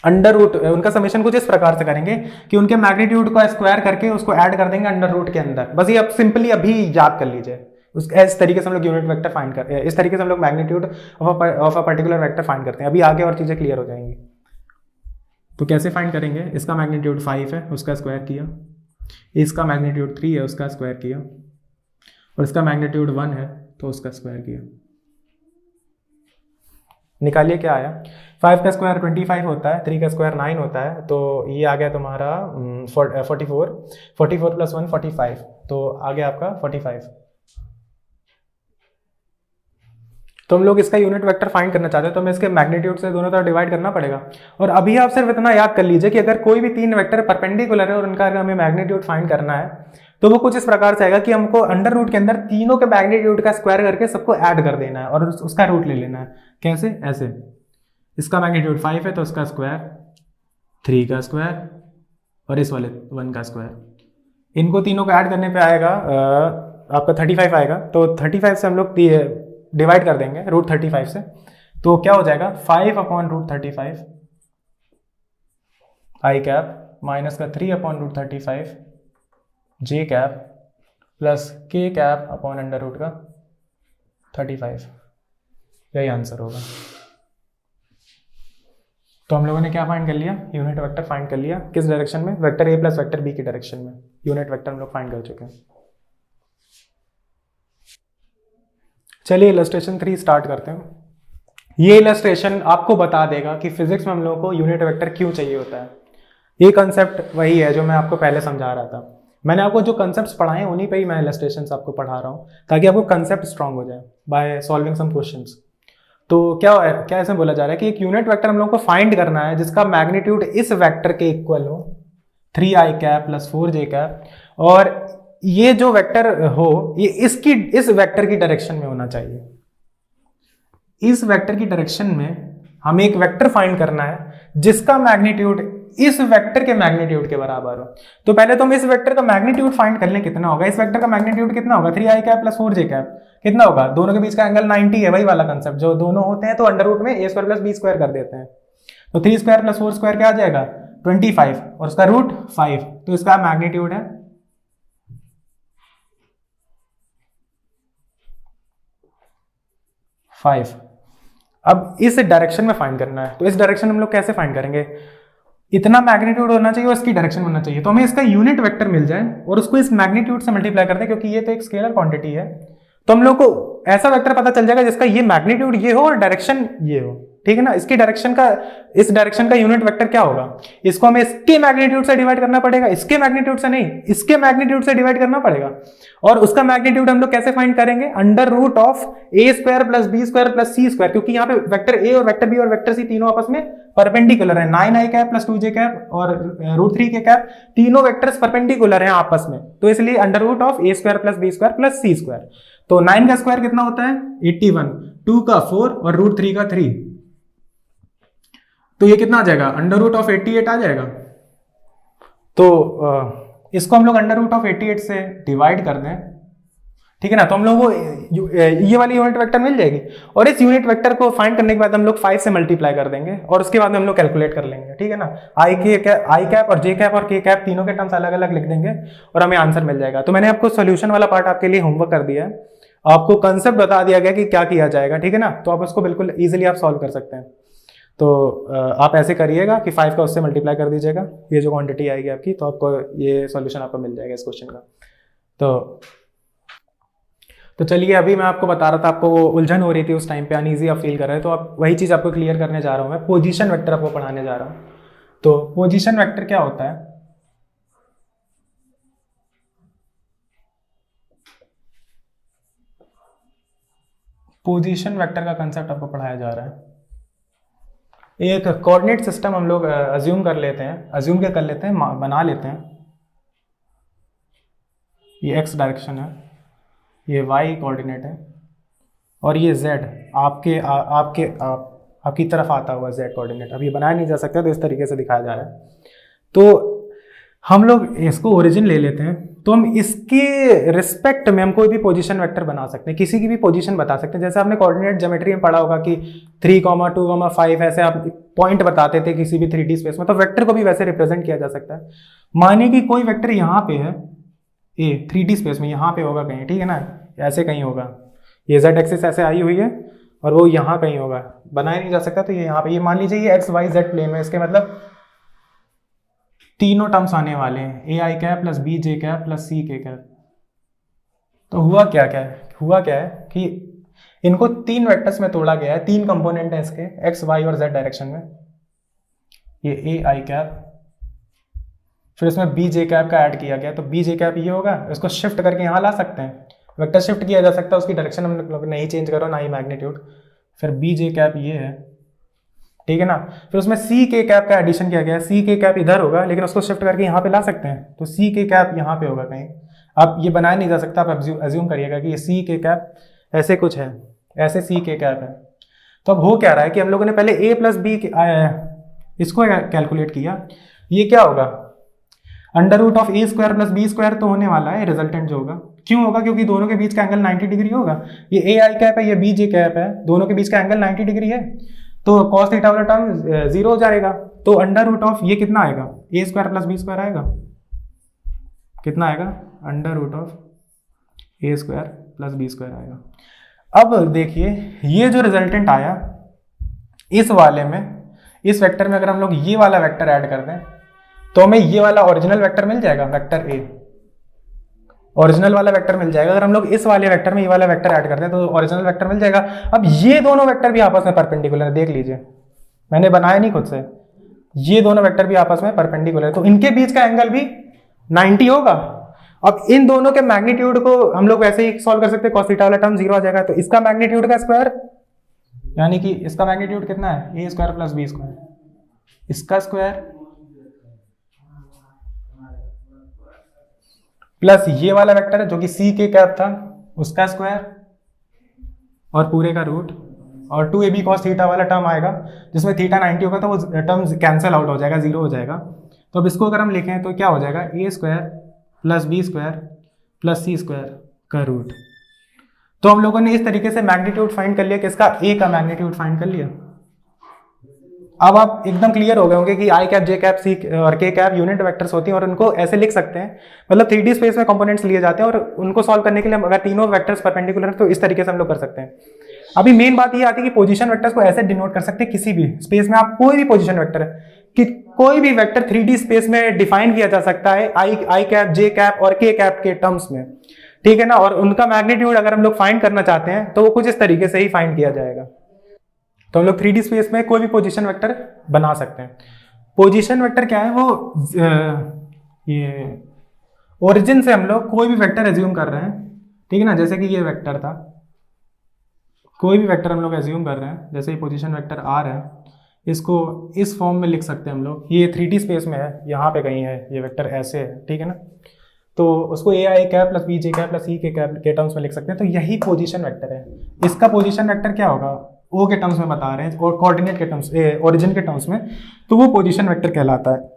अंडर रूट, उनका समेशन कुछ इस प्रकार से करेंगे कि उनके मैग्नीट्यूड को स्क्वायर करके उसको ऐड कर देंगे अंडर रूट के अंदर। बस ये आप सिंपली अभी याद कर लीजिए। इस तरीके से हम लोग यूनिट वेक्टर फाइंड करते हैं, इस तरीके से हम लोग magnitude of a particular vector find करते हैं। अभी आगे और चीजें क्लियर हो जाएंगी। तो कैसे फाइंड करेंगे, इसका मैग्नीट्यूड 5 है उसका स्क्वायर किया, इसका मैग्नीट्यूड 3 है उसका स्क्वायर किया, और इसका मैग्नीट्यूड 1 है तो उसका स्क्वायर किया। निकालिए क्या आया। 5 का स्क्वायर 25 होता है, 3 का स्क्वायर 9 होता है, तो ये आ गया तुम्हारा 44 + 1 45, तो आ गया आपका 45। तो हम लोग इसका यूनिट वेक्टर फाइंड करना चाहते हैं तो हमें इसके मैग्नीट्यूड से दोनों तरफ डिवाइड करना पड़ेगा। और अभी आप सिर्फ इतना याद कर लीजिए कि अगर कोई भी 3 वेक्टर परपेंडिकुलर है और उनका अगर हमें मैग्नीट्यूड फाइंड करना है तो वो कुछ इस प्रकार से आएगा कि हमको अंडर रूट के अंदर तीनों के मैग्नीट्यूड का स्क्वायर करके सबको ऐड कर देना है और उसका रूट ले लेना है। कैसे, ऐसे, इसका मैग्नीट्यूड 5 है तो उसका स्क्वायर, 3 का स्क्वायर और इस वाले 1 का स्क्वायर, इनको तीनों को ऐड करने पे आएगा आपका 35 आएगा। तो 35 से हम लोग डिवाइड कर देंगे √35 से, तो क्या हो जाएगा 5/√35 i कैप माइनस का 3/√35 j cap plus k cap upon under root का 35। यही आंसर होगा। तो हम लोगों ने क्या फाइंड कर लिया, यूनिट वेक्टर फाइंड कर लिया। किस डायरेक्शन में, वेक्टर a + वेक्टर b की डायरेक्शन में यूनिट वेक्टर हम लोग फाइंड कर चुके हैं। चलिए इलस्ट्रेशन 3 स्टार्ट करते हैं। ये इलस्ट्रेशन आपको बता देगा कि फिजिक्स में हम लोगों को यूनिट वेक्टर क्यों चाहिए होता है। ये कंसेप्ट वही है जो मैं आपको पहले समझा रहा था। मैंने आपको जो कंसेप्ट्स पढ़ाए हैं उन्हीं पे ही मैं इलस्ट्रेशंस आपको पढ़ा रहा हूँ ताकि आपको कंसेप्ट स्ट्रांग हो जाए बाय सॉल्विंग सम क्वेश्चंस। तो क्या इसमें बोला जा रहा है कि एक यूनिट वेक्टर हम लोग को फाइंड करना है जिसका मैग्नीट्यूड इस वेक्टर के इक्वल हो 3i कैप + 4j कैप, और ये जो वेक्टर हो ये इस वेक्टर की डायरेक्शन में होना चाहिए। इस वेक्टर की डायरेक्शन में हमें एक वेक्टर फाइंड करना है जिसका मैग्नीट्यूड इस वेक्टर के मैग्नीट्यूड के बराबर हो। तो पहले तो हम इस वेक्टर का मैग्नीट्यूड फाइंड कर लें कितना होगा। इस वेक्टर का मैग्नीट्यूड कितना होगा, 3i cap plus 4j cap कितना होगा, दोनों के बीच का एंगल 90 है, वही वाला कंसेप्ट, जो दोनों होते हैं तो अंडर रूट में a square plus b square कर देते हैं। तो 3 स्क्वायर प्लस 4 स्क्वायर क्या आ जाएगा 25 और उसका रूट 5, तो इसका मैग्नीट्यूड है 5। अब इस डायरेक्शन में फाइंड करना है, तो इस डायरेक्शन हम लोग कैसे फाइंड करेंगे, इतना मैग्नीट्यूड होना चाहिए और इसकी डायरेक्शन होना चाहिए। तो हमें इसका यूनिट वेक्टर मिल जाए और उसको इस मैग्नीट्यूड से मल्टीप्लाई कर दें, क्योंकि ये तो एक स्केलर क्वांटिटी है, तो हम लोग को ऐसा वेक्टर पता चल जाएगा जिसका ये मैग्नीट्यूड ये हो और डायरेक्शन ये हो, ठीक है ना। इसकी डायरेक्शन का, इस डायरेक्शन का यूनिट वेक्टर क्या होगा, इसको हमें इसके मैग्नीट्यूड से डिवाइड करना पड़ेगा, इसके मैग्नीट्यूड से नहीं, इसके मैग्नीट्यूड से डिवाइड करना पड़ेगा। और उसका मैग्नीट्यूड हम लोग कैसे फाइंड करेंगे, under root of a square plus b square plus c square, क्योंकि यहाँ पे वेक्टर a और वेक्टर b और वेक्टर c तीनों आपस में परपेंडिकुलर है। 9i cap plus 2j cap और रूट 3 के कैप, तीनों वेक्टर्स परपेंडिकुलर हैं आपस में, तो इसलिए under root of a square plus b square plus c square. तो 9 का स्क्वायर कितना होता है 81, 2 का 4 और रूट 3 का 3, तो ये कितना आ जाएगा अंडर रूट ऑफ 88 आ जाएगा। तो इसको हम लोग अंडर रूट ऑफ 88 से डिवाइड कर दें, ठीक है ना, तो हम लोग को ये वाली यूनिट वेक्टर मिल जाएगी। और इस यूनिट वेक्टर को फाइंड करने के बाद हम लोग 5 से मल्टीप्लाई कर देंगे और उसके बाद हम लोग कैलकुलेट कर लेंगे, ठीक है ना। आई कैप और जे कैप और के कैप तीनों के टर्म्स अलग अलग लिख देंगे और हमें आंसर मिल जाएगा। तो मैंने आपको सोल्यूशन वाला पार्ट आपके लिए होमवर्क कर दिया है, आपको कंसेप्ट बता दिया गया कि क्या किया जाएगा, ठीक है ना। तो आप उसको बिल्कुल ईजिली आप सॉल्व कर सकते हैं। तो आप ऐसे करिएगा कि 5 का उससे मल्टीप्लाई कर दीजिएगा, ये जो क्वांटिटी आएगी आपकी, तो आपको ये सॉल्यूशन आपको मिल जाएगा इस क्वेश्चन का। तो चलिए, अभी मैं आपको बता रहा था, आपको वो उलझन हो रही थी उस टाइम पे, अनईजी आप फील कर रहे हैं, तो आप वही चीज़ आपको क्लियर करने जा रहा हूँ मैं। पोजीशन वेक्टर आपको पढ़ाने जा रहा हूँ। तो पोजीशन वेक्टर क्या होता है, पोजीशन वेक्टर का कंसेप्ट आपको पढ़ाया जा रहा है। एक कोऑर्डिनेट सिस्टम हम लोग अज्यूम कर लेते हैं, बना लेते हैं। ये x डायरेक्शन है, ये y कोऑर्डिनेट है और ये z आपकी तरफ आता हुआ z कोऑर्डिनेट। अब ये बनाया नहीं जा सकता, तो इस तरीके से दिखाया जा रहा है। तो हम लोग इसको ओरिजिन ले लेते हैं, तो हम इसके रिस्पेक्ट में हम कोई भी पोजीशन वेक्टर बना सकते हैं, किसी की भी पोजीशन बता सकते हैं। जैसे आपने कोऑर्डिनेट ज्योमेट्री में पढ़ा होगा कि 3, 2, 5 ऐसे आप पॉइंट बताते थे किसी भी 3D स्पेस में, तो वेक्टर को भी वैसे रिप्रेजेंट किया जा सकता है। मानिए कि कोई वेक्टर यहाँ पे है ए 3D स्पेस में, यहाँ पे होगा कहीं, ठीक है ना, ऐसे कहीं होगा, ये z एक्सिस ऐसे आई हुई है और वो यहाँ कहीं होगा, बनाया नहीं जा सकता, तो ये यहाँ पे, ये मान लीजिए ये x y z प्लेन में, इसके मतलब तीनों टर्म्स आने वाले हैं, A I cap plus B J cap plus C K cap. तो हुआ क्या है कि इनको 3 वेक्टर्स में तोड़ा गया है, 3 कंपोनेंट है इसके, एक्स वाई और जेड डायरेक्शन में। ये ए आई कैप, फिर इसमें बी जे कैप का ऐड किया गया, तो बी जे कैप ये होगा, इसको शिफ्ट करके यहाँ ला सकते हैं, वेक्टर शिफ्ट किया जा सकता है, उसकी डायरेक्शन हम लोग नहीं चेंज करो, ना ही मैग्नीट्यूड। फिर बी जे कैप ये है, ठीक है ना। फिर उसमें सी के कैप का एडिशन किया गया, सी के कैप इधर होगा, लेकिन उसको शिफ्ट करके यहाँ पे ला सकते हैं, तो सी के कैप यहाँ पे होगा कहीं। आप ये बनाया नहीं जा सकता, आप एज्यूम करिएगा कि ये सी के कैप ऐसे कुछ है, ऐसे सी के कैप है। तो अब हो क्या रहा है कि हम लोगों ने पहले ए प्लस बी इसको कैलकुलेट किया, ये क्या होगा under root of A square plus B square तो होने वाला है रिजल्टेंट जो होगा। क्यों होगा, क्योंकि दोनों के बीच का एंगल 90 डिग्री होगा। ये ए आई कैप है, ये बी जे कैप है, दोनों के बीच का एंगल 90 डिग्री है, तो कॉस थीटा वाला टर्म 0 हो जाएगा। तो अंडर रूट ऑफ ये कितना आएगा, A square plus B square आएगा, कितना आएगा under root of A square plus B square आएगा। अब देखिए ये जो रिजल्टेंट आया इस वाले में, इस वेक्टर में अगर हम लोग ये वाला वेक्टर ऐड कर दें तो हमें ये वाला ओरिजिनल वेक्टर मिल जाएगा, वेक्टर ए, ओरिजिनल वाला वेक्टर मिल जाएगा। अगर हम लोग इस वाले वेक्टर में ये वाला वेक्टर ऐड करते हैं तो ओरिजिनल वेक्टर मिल जाएगा। अब ये दोनों वेक्टर भी आपस में परपेंडिकुलर है, देख लीजिए, मैंने बनाया नहीं खुद से, ये दोनों वेक्टर भी आपस में परपेंडिकुलर है, तो इनके बीच का एंगल भी 90 होगा। अब इन दोनों के मैग्नीट्यूड को हम लोग वैसे ही सॉल्व कर सकते हैं, cos थीटा वाला टर्म 0 आ जाएगा, तो इसका मैग्नीट्यूड का स्क्वायर, यानी कि इसका मैग्नीट्यूड कितना है, ए स्क्वायर प्लस बी स्क्वायर, इसका स्क्वायर प्लस ये वाला वेक्टर जो कि सी के कैप था उसका स्क्वायर और पूरे का रूट, और 2ab cos थीटा वाला टर्म आएगा जिसमें थीटा 90 होगा तो वो टर्म कैंसिल आउट हो जाएगा, जीरो हो जाएगा। तो अब इसको अगर हम लिखें तो क्या हो जाएगा, A square plus B square plus C square का रूट। तो हम लोगों ने इस तरीके से मैग्नीट्यूड फाइंड कर लिया, किसका, ए का मैग्नीट्यूड फाइंड कर लिया। अब आप एकदम क्लियर हो गए होंगे कि आई कैप, जे कैप, सी और के कैप यूनिट वेक्टर्स होती हैं और उनको ऐसे लिख सकते हैं, मतलब 3D स्पेस में कंपोनेंट्स लिए जाते हैं और उनको सॉल्व करने के लिए अगर तीनों वेक्टर्स परपेंडिकुलर तो इस तरीके से हम लोग कर सकते हैं। अभी मेन बात ये आती है कि पोजीशन वेक्टर्स को ऐसे डिनोट कर सकते हैं, किसी भी स्पेस में आप कोई भी पोजीशन वेक्टर है कि कोई भी वेक्टर 3D स्पेस में डिफाइन किया जा सकता है आई कैप, जे कैप और के कैप के टर्म्स में, ठीक है ना। और उनका मैग्नीट्यूड अगर हम लोग फाइंड करना चाहते हैं तो वो कुछ इस तरीके से ही फाइंड किया जाएगा। तो हम लोग 3D स्पेस में कोई भी पोजीशन वेक्टर बना सकते हैं। पोजीशन वेक्टर क्या है, वो ये ओरिजिन से हम लोग कोई भी वेक्टर एज्यूम कर रहे हैं, ठीक है ना। जैसे कि ये वेक्टर था, कोई भी वेक्टर हम लोग एज्यूम कर रहे हैं, जैसे ये पोजीशन वेक्टर आर है, इसको इस फॉर्म में लिख सकते हैं हम लोग। ये 3D स्पेस में है, यहाँ पे कहीं है, ये वेक्टर ऐसे है, ठीक है ना। तो उसको A I cap plus B J cap plus C K cap के टर्म्स में लिख सकते हैं। तो यही पोजीशन वेक्टर है। इसका पोजीशन वेक्टर क्या होगा, ओ के टर्म्स में बता रहे हैं और कोऑर्डिनेट के टर्म्स, ओरिजिन के टर्म्स में, तो वो पोजीशन वेक्टर कहलाता है।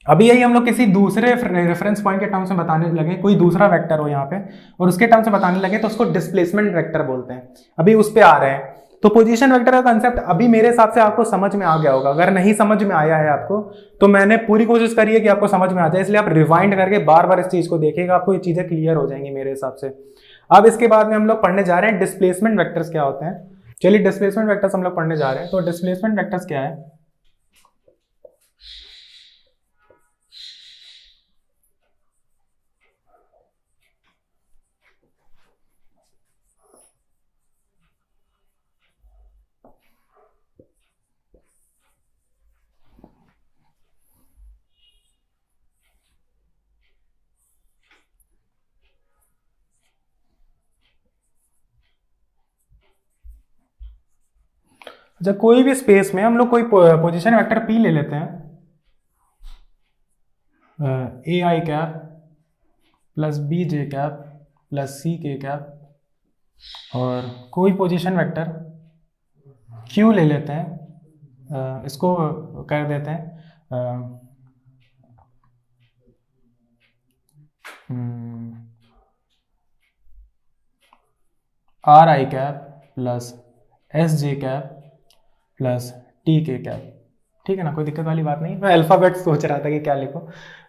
अभी यही हम लोग किसी दूसरे रेफरेंस पॉइंट के टर्म्स में बताने लगे, कोई दूसरा वेक्टर हो यहाँ पे और उसके टर्म्स में बताने लगे तो उसको डिस्प्लेसमेंट वेक्टर बोलते हैं। अभी उस पे आ रहे हैं। तो पोजीशन वेक्टर का कंसेप्ट अभी मेरे हिसाब से आपको समझ में आ गया होगा। अगर नहीं समझ में आया है आपको तो मैंने पूरी कोशिश करी है कि आपको समझ में आ जाए, इसलिए आप रिवाइंड करके बार बार इस चीज को देखिएगा, आपको ये चीजें क्लियर हो जाएंगी मेरे हिसाब से। अब इसके बाद में हम लोग पढ़ने जा रहे हैं डिस्प्लेसमेंट वेक्टर्स क्या होते हैं। चलिए डिस्प्लेसमेंट वेक्टर्स हम लोग पढ़ने जा रहे हैं। तो डिस्प्लेसमेंट वेक्टर्स क्या है, जब कोई भी स्पेस में हम लोग कोई पोजीशन वेक्टर पी ले लेते हैं, A I cap plus B J cap plus C K cap, और कोई पोजीशन वेक्टर क्यू ले लेते हैं, इसको कर देते हैं are i cap plus S j cap plus T k cap, ठीक है ना। कोई दिक्कत वाली बात नहीं। मैं अल्फाबेट सोच रहा था कि क्या लिखो।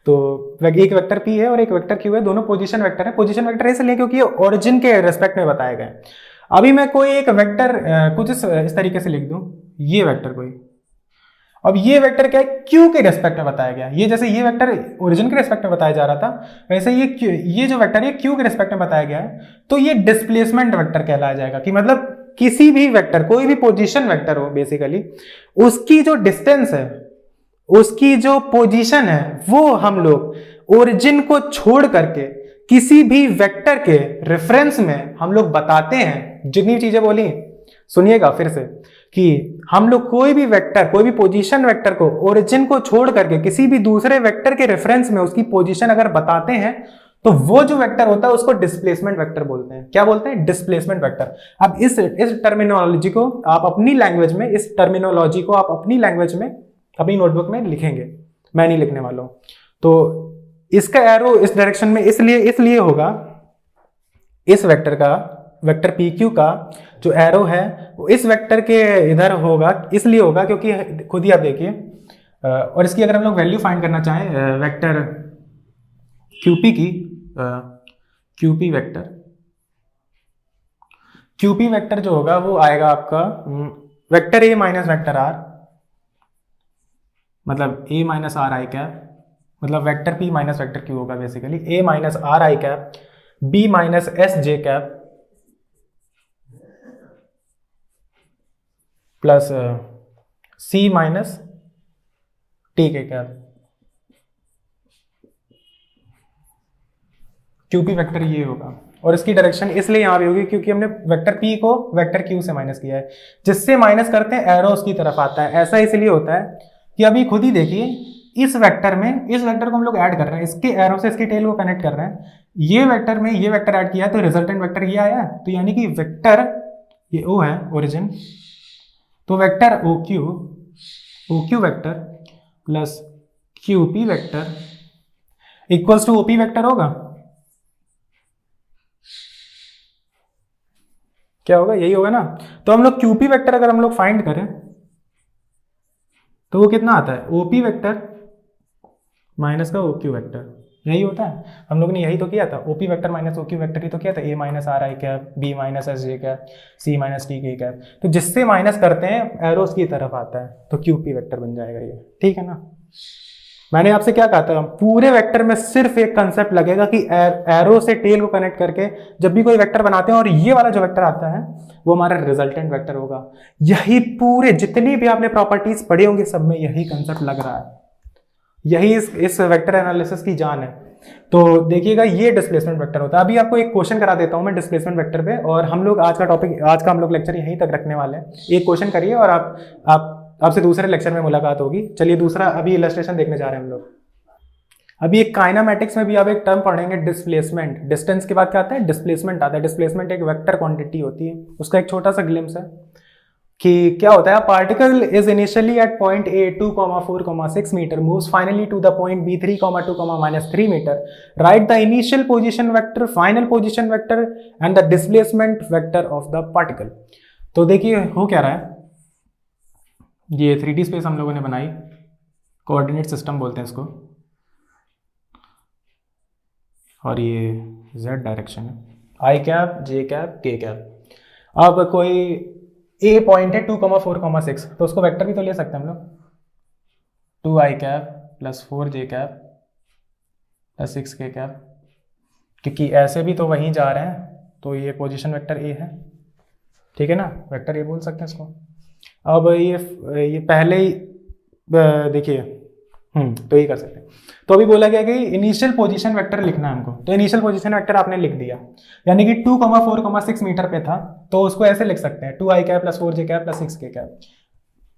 तो एक वेक्टर पी है और एक वेक्टर क्यू है, दोनों पोजीशन वेक्टर है। पोजीशन वेक्टर इसलिए क्योंकि ये ओरिजिन के रेस्पेक्ट में बताए गए। अभी मैं कोई एक वेक्टर कुछ इस तरीके से लिख दूं, ये वेक्टर कोई, अब ये वेक्टर क्या है, क्यू के रेस्पेक्ट में बताया गया। ये जैसे ये वेक्टर ओरिजिन के रेस्पेक्ट में बताया जा रहा था, वैसे ये जो वेक्टर है क्यू के रेस्पेक्ट में बताया गया है। तो ये डिस्प्लेसमेंट वेक्टर कहलाया जाएगा। कि मतलब किसी भी वेक्टर, कोई भी पोजीशन वेक्टर हो बेसिकली, उसकी जो डिस्टेंस है, उसकी जो पोजीशन है, वो हम लोग ओरिजिन को छोड़ करके किसी भी वेक्टर के रेफरेंस में हम लोग बताते हैं। जितनी चीजें बोली सुनिएगा फिर से, कि हम लोग कोई भी वेक्टर, कोई भी पोजीशन वेक्टर को ओरिजिन को छोड़ करके किसी भी दूसरे वेक्टर के रेफरेंस में उसकी पोजीशन अगर बताते हैं तो वो जो वेक्टर होता है उसको डिस्प्लेसमेंट वेक्टर बोलते हैं। क्या बोलते हैं, डिस्प्लेसमेंट वेक्टर। अब इस टर्मिनोलॉजी को आप अपनी लैंग्वेज में, इस टर्मिनोलॉजी को आप अपनी लैंग्वेज में अपनी नोटबुक में लिखेंगे, मैं नहीं लिखने वाला हूं। तो इसका एरो इस डायरेक्शन में इसलिए होगा, इस वेक्टर का, वेक्टर पी क्यू का जो एरो है वो इस वेक्टर के इधर होगा, इसलिए होगा क्योंकि खुद ही आप देखिए। और इसकी अगर हम लोग वैल्यू फाइंड करना चाहें वेक्टर क्यूपी की, क्यूपी वेक्टर जो होगा वो आएगा आपका vector A minus vector R, मतलब A minus R i cap, मतलब vector P minus vector Q होगा basically. A minus R i cap, B minus S j cap plus C minus T k cap. QP vector ये होगा और इसकी direction इसलिए यहां भी होगी क्योंकि हमने वेक्टर पी को वेक्टर क्यू से माइनस किया है। जिससे माइनस करते हैं एरो उसकी तरफ आता है। ऐसा इसलिए होता है कि अभी खुद ही देखिए इस वेक्टर को हम लोग ऐड कर रहे हैं, इसके एरो से इसकी टेल को कनेक्ट कर रहे हैं, ये वेक्टर में ये वेक्टर ऐड किया है तो रिजल्टेंट वेक्टर ये आया है। तो यानी कि वेक्टर ये ओ है ओरिजिन, तो vector O Q vector plus Q P vector equals to OP vector होगा। क्या होगा, यही होगा ना। तो हम लोग क्यूपी वेक्टर अगर हम लोग फाइंड करें तो वो कितना आता है, ओपी वेक्टर माइनस का ओक्यू वेक्टर, यही होता है। हम लोग ने यही तो किया था, OP vector minus OQ vector ही तो किया था, A minus R i cap, B minus S j cap, C minus T k cap. तो जिससे माइनस करते हैं एरोस की तरफ आता है तो क्यूपी वेक्टर बन जाएगा ये, ठीक है ना। मैंने आपसे क्या कहा था, पूरे वेक्टर में सिर्फ एक कंसेप्ट लगेगा कि एरो से टेल को कनेक्ट करके जब भी कोई वेक्टर बनाते हैं और ये वाला जो वेक्टर आता है वो हमारा रिजल्टेंट वेक्टर होगा। यही पूरे जितनी भी आपने प्रॉपर्टीज पढ़ी होंगी सब में यही कंसेप्ट लग रहा है, यही इस वेक्टर एनालिसिस की जान है। तो देखिएगा ये डिस्प्लेसमेंट वेक्टर होता है। अभी आपको एक क्वेश्चन करा देता हूं मैं डिस्प्लेसमेंट वेक्टर पे, और हम लोग आज का हम लोग लेक्चर यहीं तक रखने वाले हैं। एक क्वेश्चन करिए और आपसे दूसरे लेक्चर में मुलाकात होगी। चलिए दूसरा अभी इलस्ट्रेशन देखने जा रहे हैं हम लोग। अभी एक काइनामेटिक्स में भी आप एक टर्म पढ़ेंगे डिस्प्लेसमेंट। डिस्टेंस के बाद क्या आता है, डिस्प्लेसमेंट आता है। डिस्प्लेसमेंट एक वेक्टर क्वांटिटी होती है, उसका एक छोटा सा ग्लिम्स है कि क्या होता है, particle is initially at point A 2,4,6 metre, moves finally to the point B 3,2,-3 metre, write the initial position vector, final position vector and the displacement vector of the particle. तो देखिए हो क्या रहा है, ये 3D स्पेस हम लोगों ने बनाई, कोऑर्डिनेट सिस्टम बोलते हैं इसको, और ये z डायरेक्शन है, i cap, j cap, k cap. अब कोई a पॉइंट है 2,4,6, तो उसको वेक्टर भी तो ले सकते हैं हम लोग, 2i cap plus 4j cap plus 6k cap, क्योंकि ऐसे भी तो वहीं जा रहे हैं तो ये पोजीशन वेक्टर a है, ठीक है ना, वेक्टर a बोल सकते हैं इसको। अब ये पहले ही देखिए तो ये कर सकते हैं। तो अभी बोला गया कि इनिशियल पोजीशन वेक्टर लिखना है हमको, तो इनिशियल पोजीशन वेक्टर आपने लिख दिया, यानी कि 2,4,6 मीटर पे था, तो उसको ऐसे लिख सकते हैं 2i cap plus 4j cap plus 6k cap,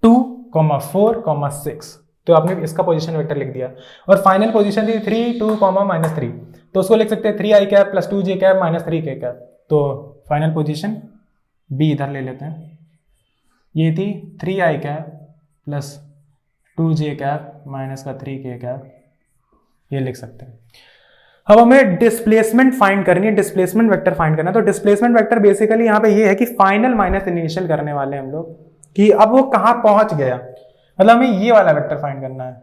2,4,6, तो आपने इसका पोजीशन वेक्टर लिख दिया। और फाइनल पोजीशन थी 3, 2, -3, तो उसको लिख सकते हैं 3i cap plus 2j cap minus 3k cap. तो फाइनल पोजीशन b इधर ले लेते हैं, ये थी 3i cap plus 2j cap minus का 3k कैप, ये लिख सकते हैं। अब हमें डिस्प्लेसमेंट फाइंड करनी है, डिस्प्लेसमेंट वेक्टर फाइंड करना है। तो डिस्प्लेसमेंट वेक्टर बेसिकली यहाँ पे ये है कि फाइनल माइनस इनिशियल करने वाले हम लोग, कि अब वो कहाँ पहुंच गया, मतलब हमें ये वाला वेक्टर फाइंड करना है,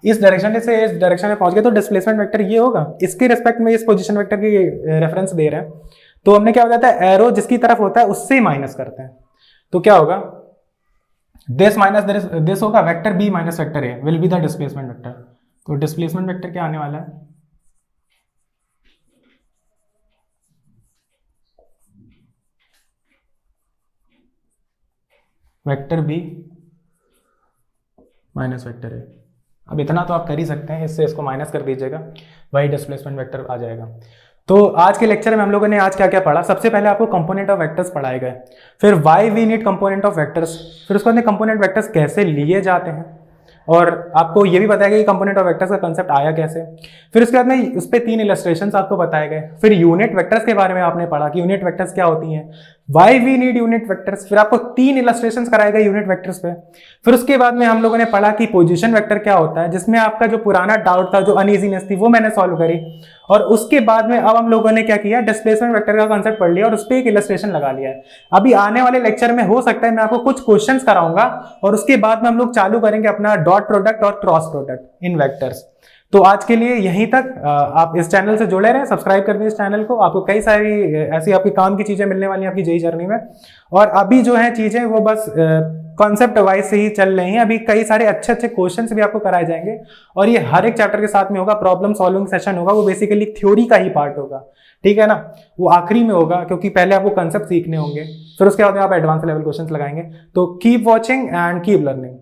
इस डायरेक्शन से इस डायरेक्शन में पहुंच गया, तो डिस्प्लेसमेंट वेक्टर ये होगा। इसके रिस्पेक्ट में इस पोजीशन वेक्टर की रेफरेंस दे रहे हैं, तो हमने क्या बताया था, एरो जिसकी तरफ होता है उससे माइनस करते हैं, तो क्या होगा, दिस माइनस दिस होगा, vector B minus vector A will be the displacement vector. तो डिस्प्लेसमेंट वेक्टर क्या आने वाला है, vector B minus vector A. अब इतना तो आप कर ही सकते हैं, इससे इसको माइनस कर दीजिएगा, वही डिस्प्लेसमेंट वेक्टर आ जाएगा। तो आज के लेक्चर में हम लोगों ने आज क्या क्या पढ़ा, सबसे पहले आपको कंपोनेंट ऑफ वेक्टर्स पढ़ाए गए, फिर why we need component of vectors, फिर उसके बाद कंपोनेंट वेक्टर्स कैसे लिए जाते हैं, और आपको ये भी बताया गया कि कंपोनेंट ऑफ वेक्टर्स का कंसेप्ट आया कैसे। फिर उसके बाद में उस पर 3 इलस्ट्रेशंस आपको बताए गए। फिर यूनिट वेक्टर्स के बारे में आपने पढ़ा कि यूनिट वेक्टर्स क्या होती हैं, why we need unit vectors, फिर आपको 3 इलस्ट्रेशंस कराए गए यूनिट वेक्टर्स पे। फिर उसके बाद में हम लोगों ने पढ़ा कि पोजीशन वेक्टर क्या होता है, जिसमें आपका जो पुराना डाउट था, जो अनइजीनेस थी, वो मैंने सॉल्व करी। और उसके बाद में अब हम लोगों ने क्या किया, डिस्प्लेसमेंट वेक्टर का कांसेप्ट पढ़ लिया और उस पर एक इलस्ट्रेशन लगा लिया है। अभी आने वाले लेक्चर में हो सकता है मैं आपको कुछ क्वेश्चंस कराऊंगा और उसके बाद में हम लोग चालू करेंगे अपना डॉट प्रोडक्ट और क्रॉस प्रोडक्ट इन वेक्टर्स। तो आज के लिए यहीं तक, आप इस चैनल से जुड़े रहें, सब्सक्राइब कर दें इस चैनल को, आपको कई सारी ऐसी आपके काम की चीजें मिलने वाली हैं आपकी जेईई जर्नी में। और अभी जो है चीजें वो बस कॉन्सेप्ट वाइज से ही चल रही हैं, अभी कई सारे अच्छे अच्छे क्वेश्चंस भी आपको कराए जाएंगे और ये हर एक चैप्टर के साथ में होगा, प्रॉब्लम सॉल्विंग सेशन होगा, वो बेसिकली थ्योरी का ही पार्ट होगा, ठीक है ना, वो आखिरी में होगा, क्योंकि पहले आपको कंसेप्ट सीखने होंगे, फिर उसके बाद आप एडवांस लेवल क्वेश्चंस लगाएंगे। तो keep watching and keep learning.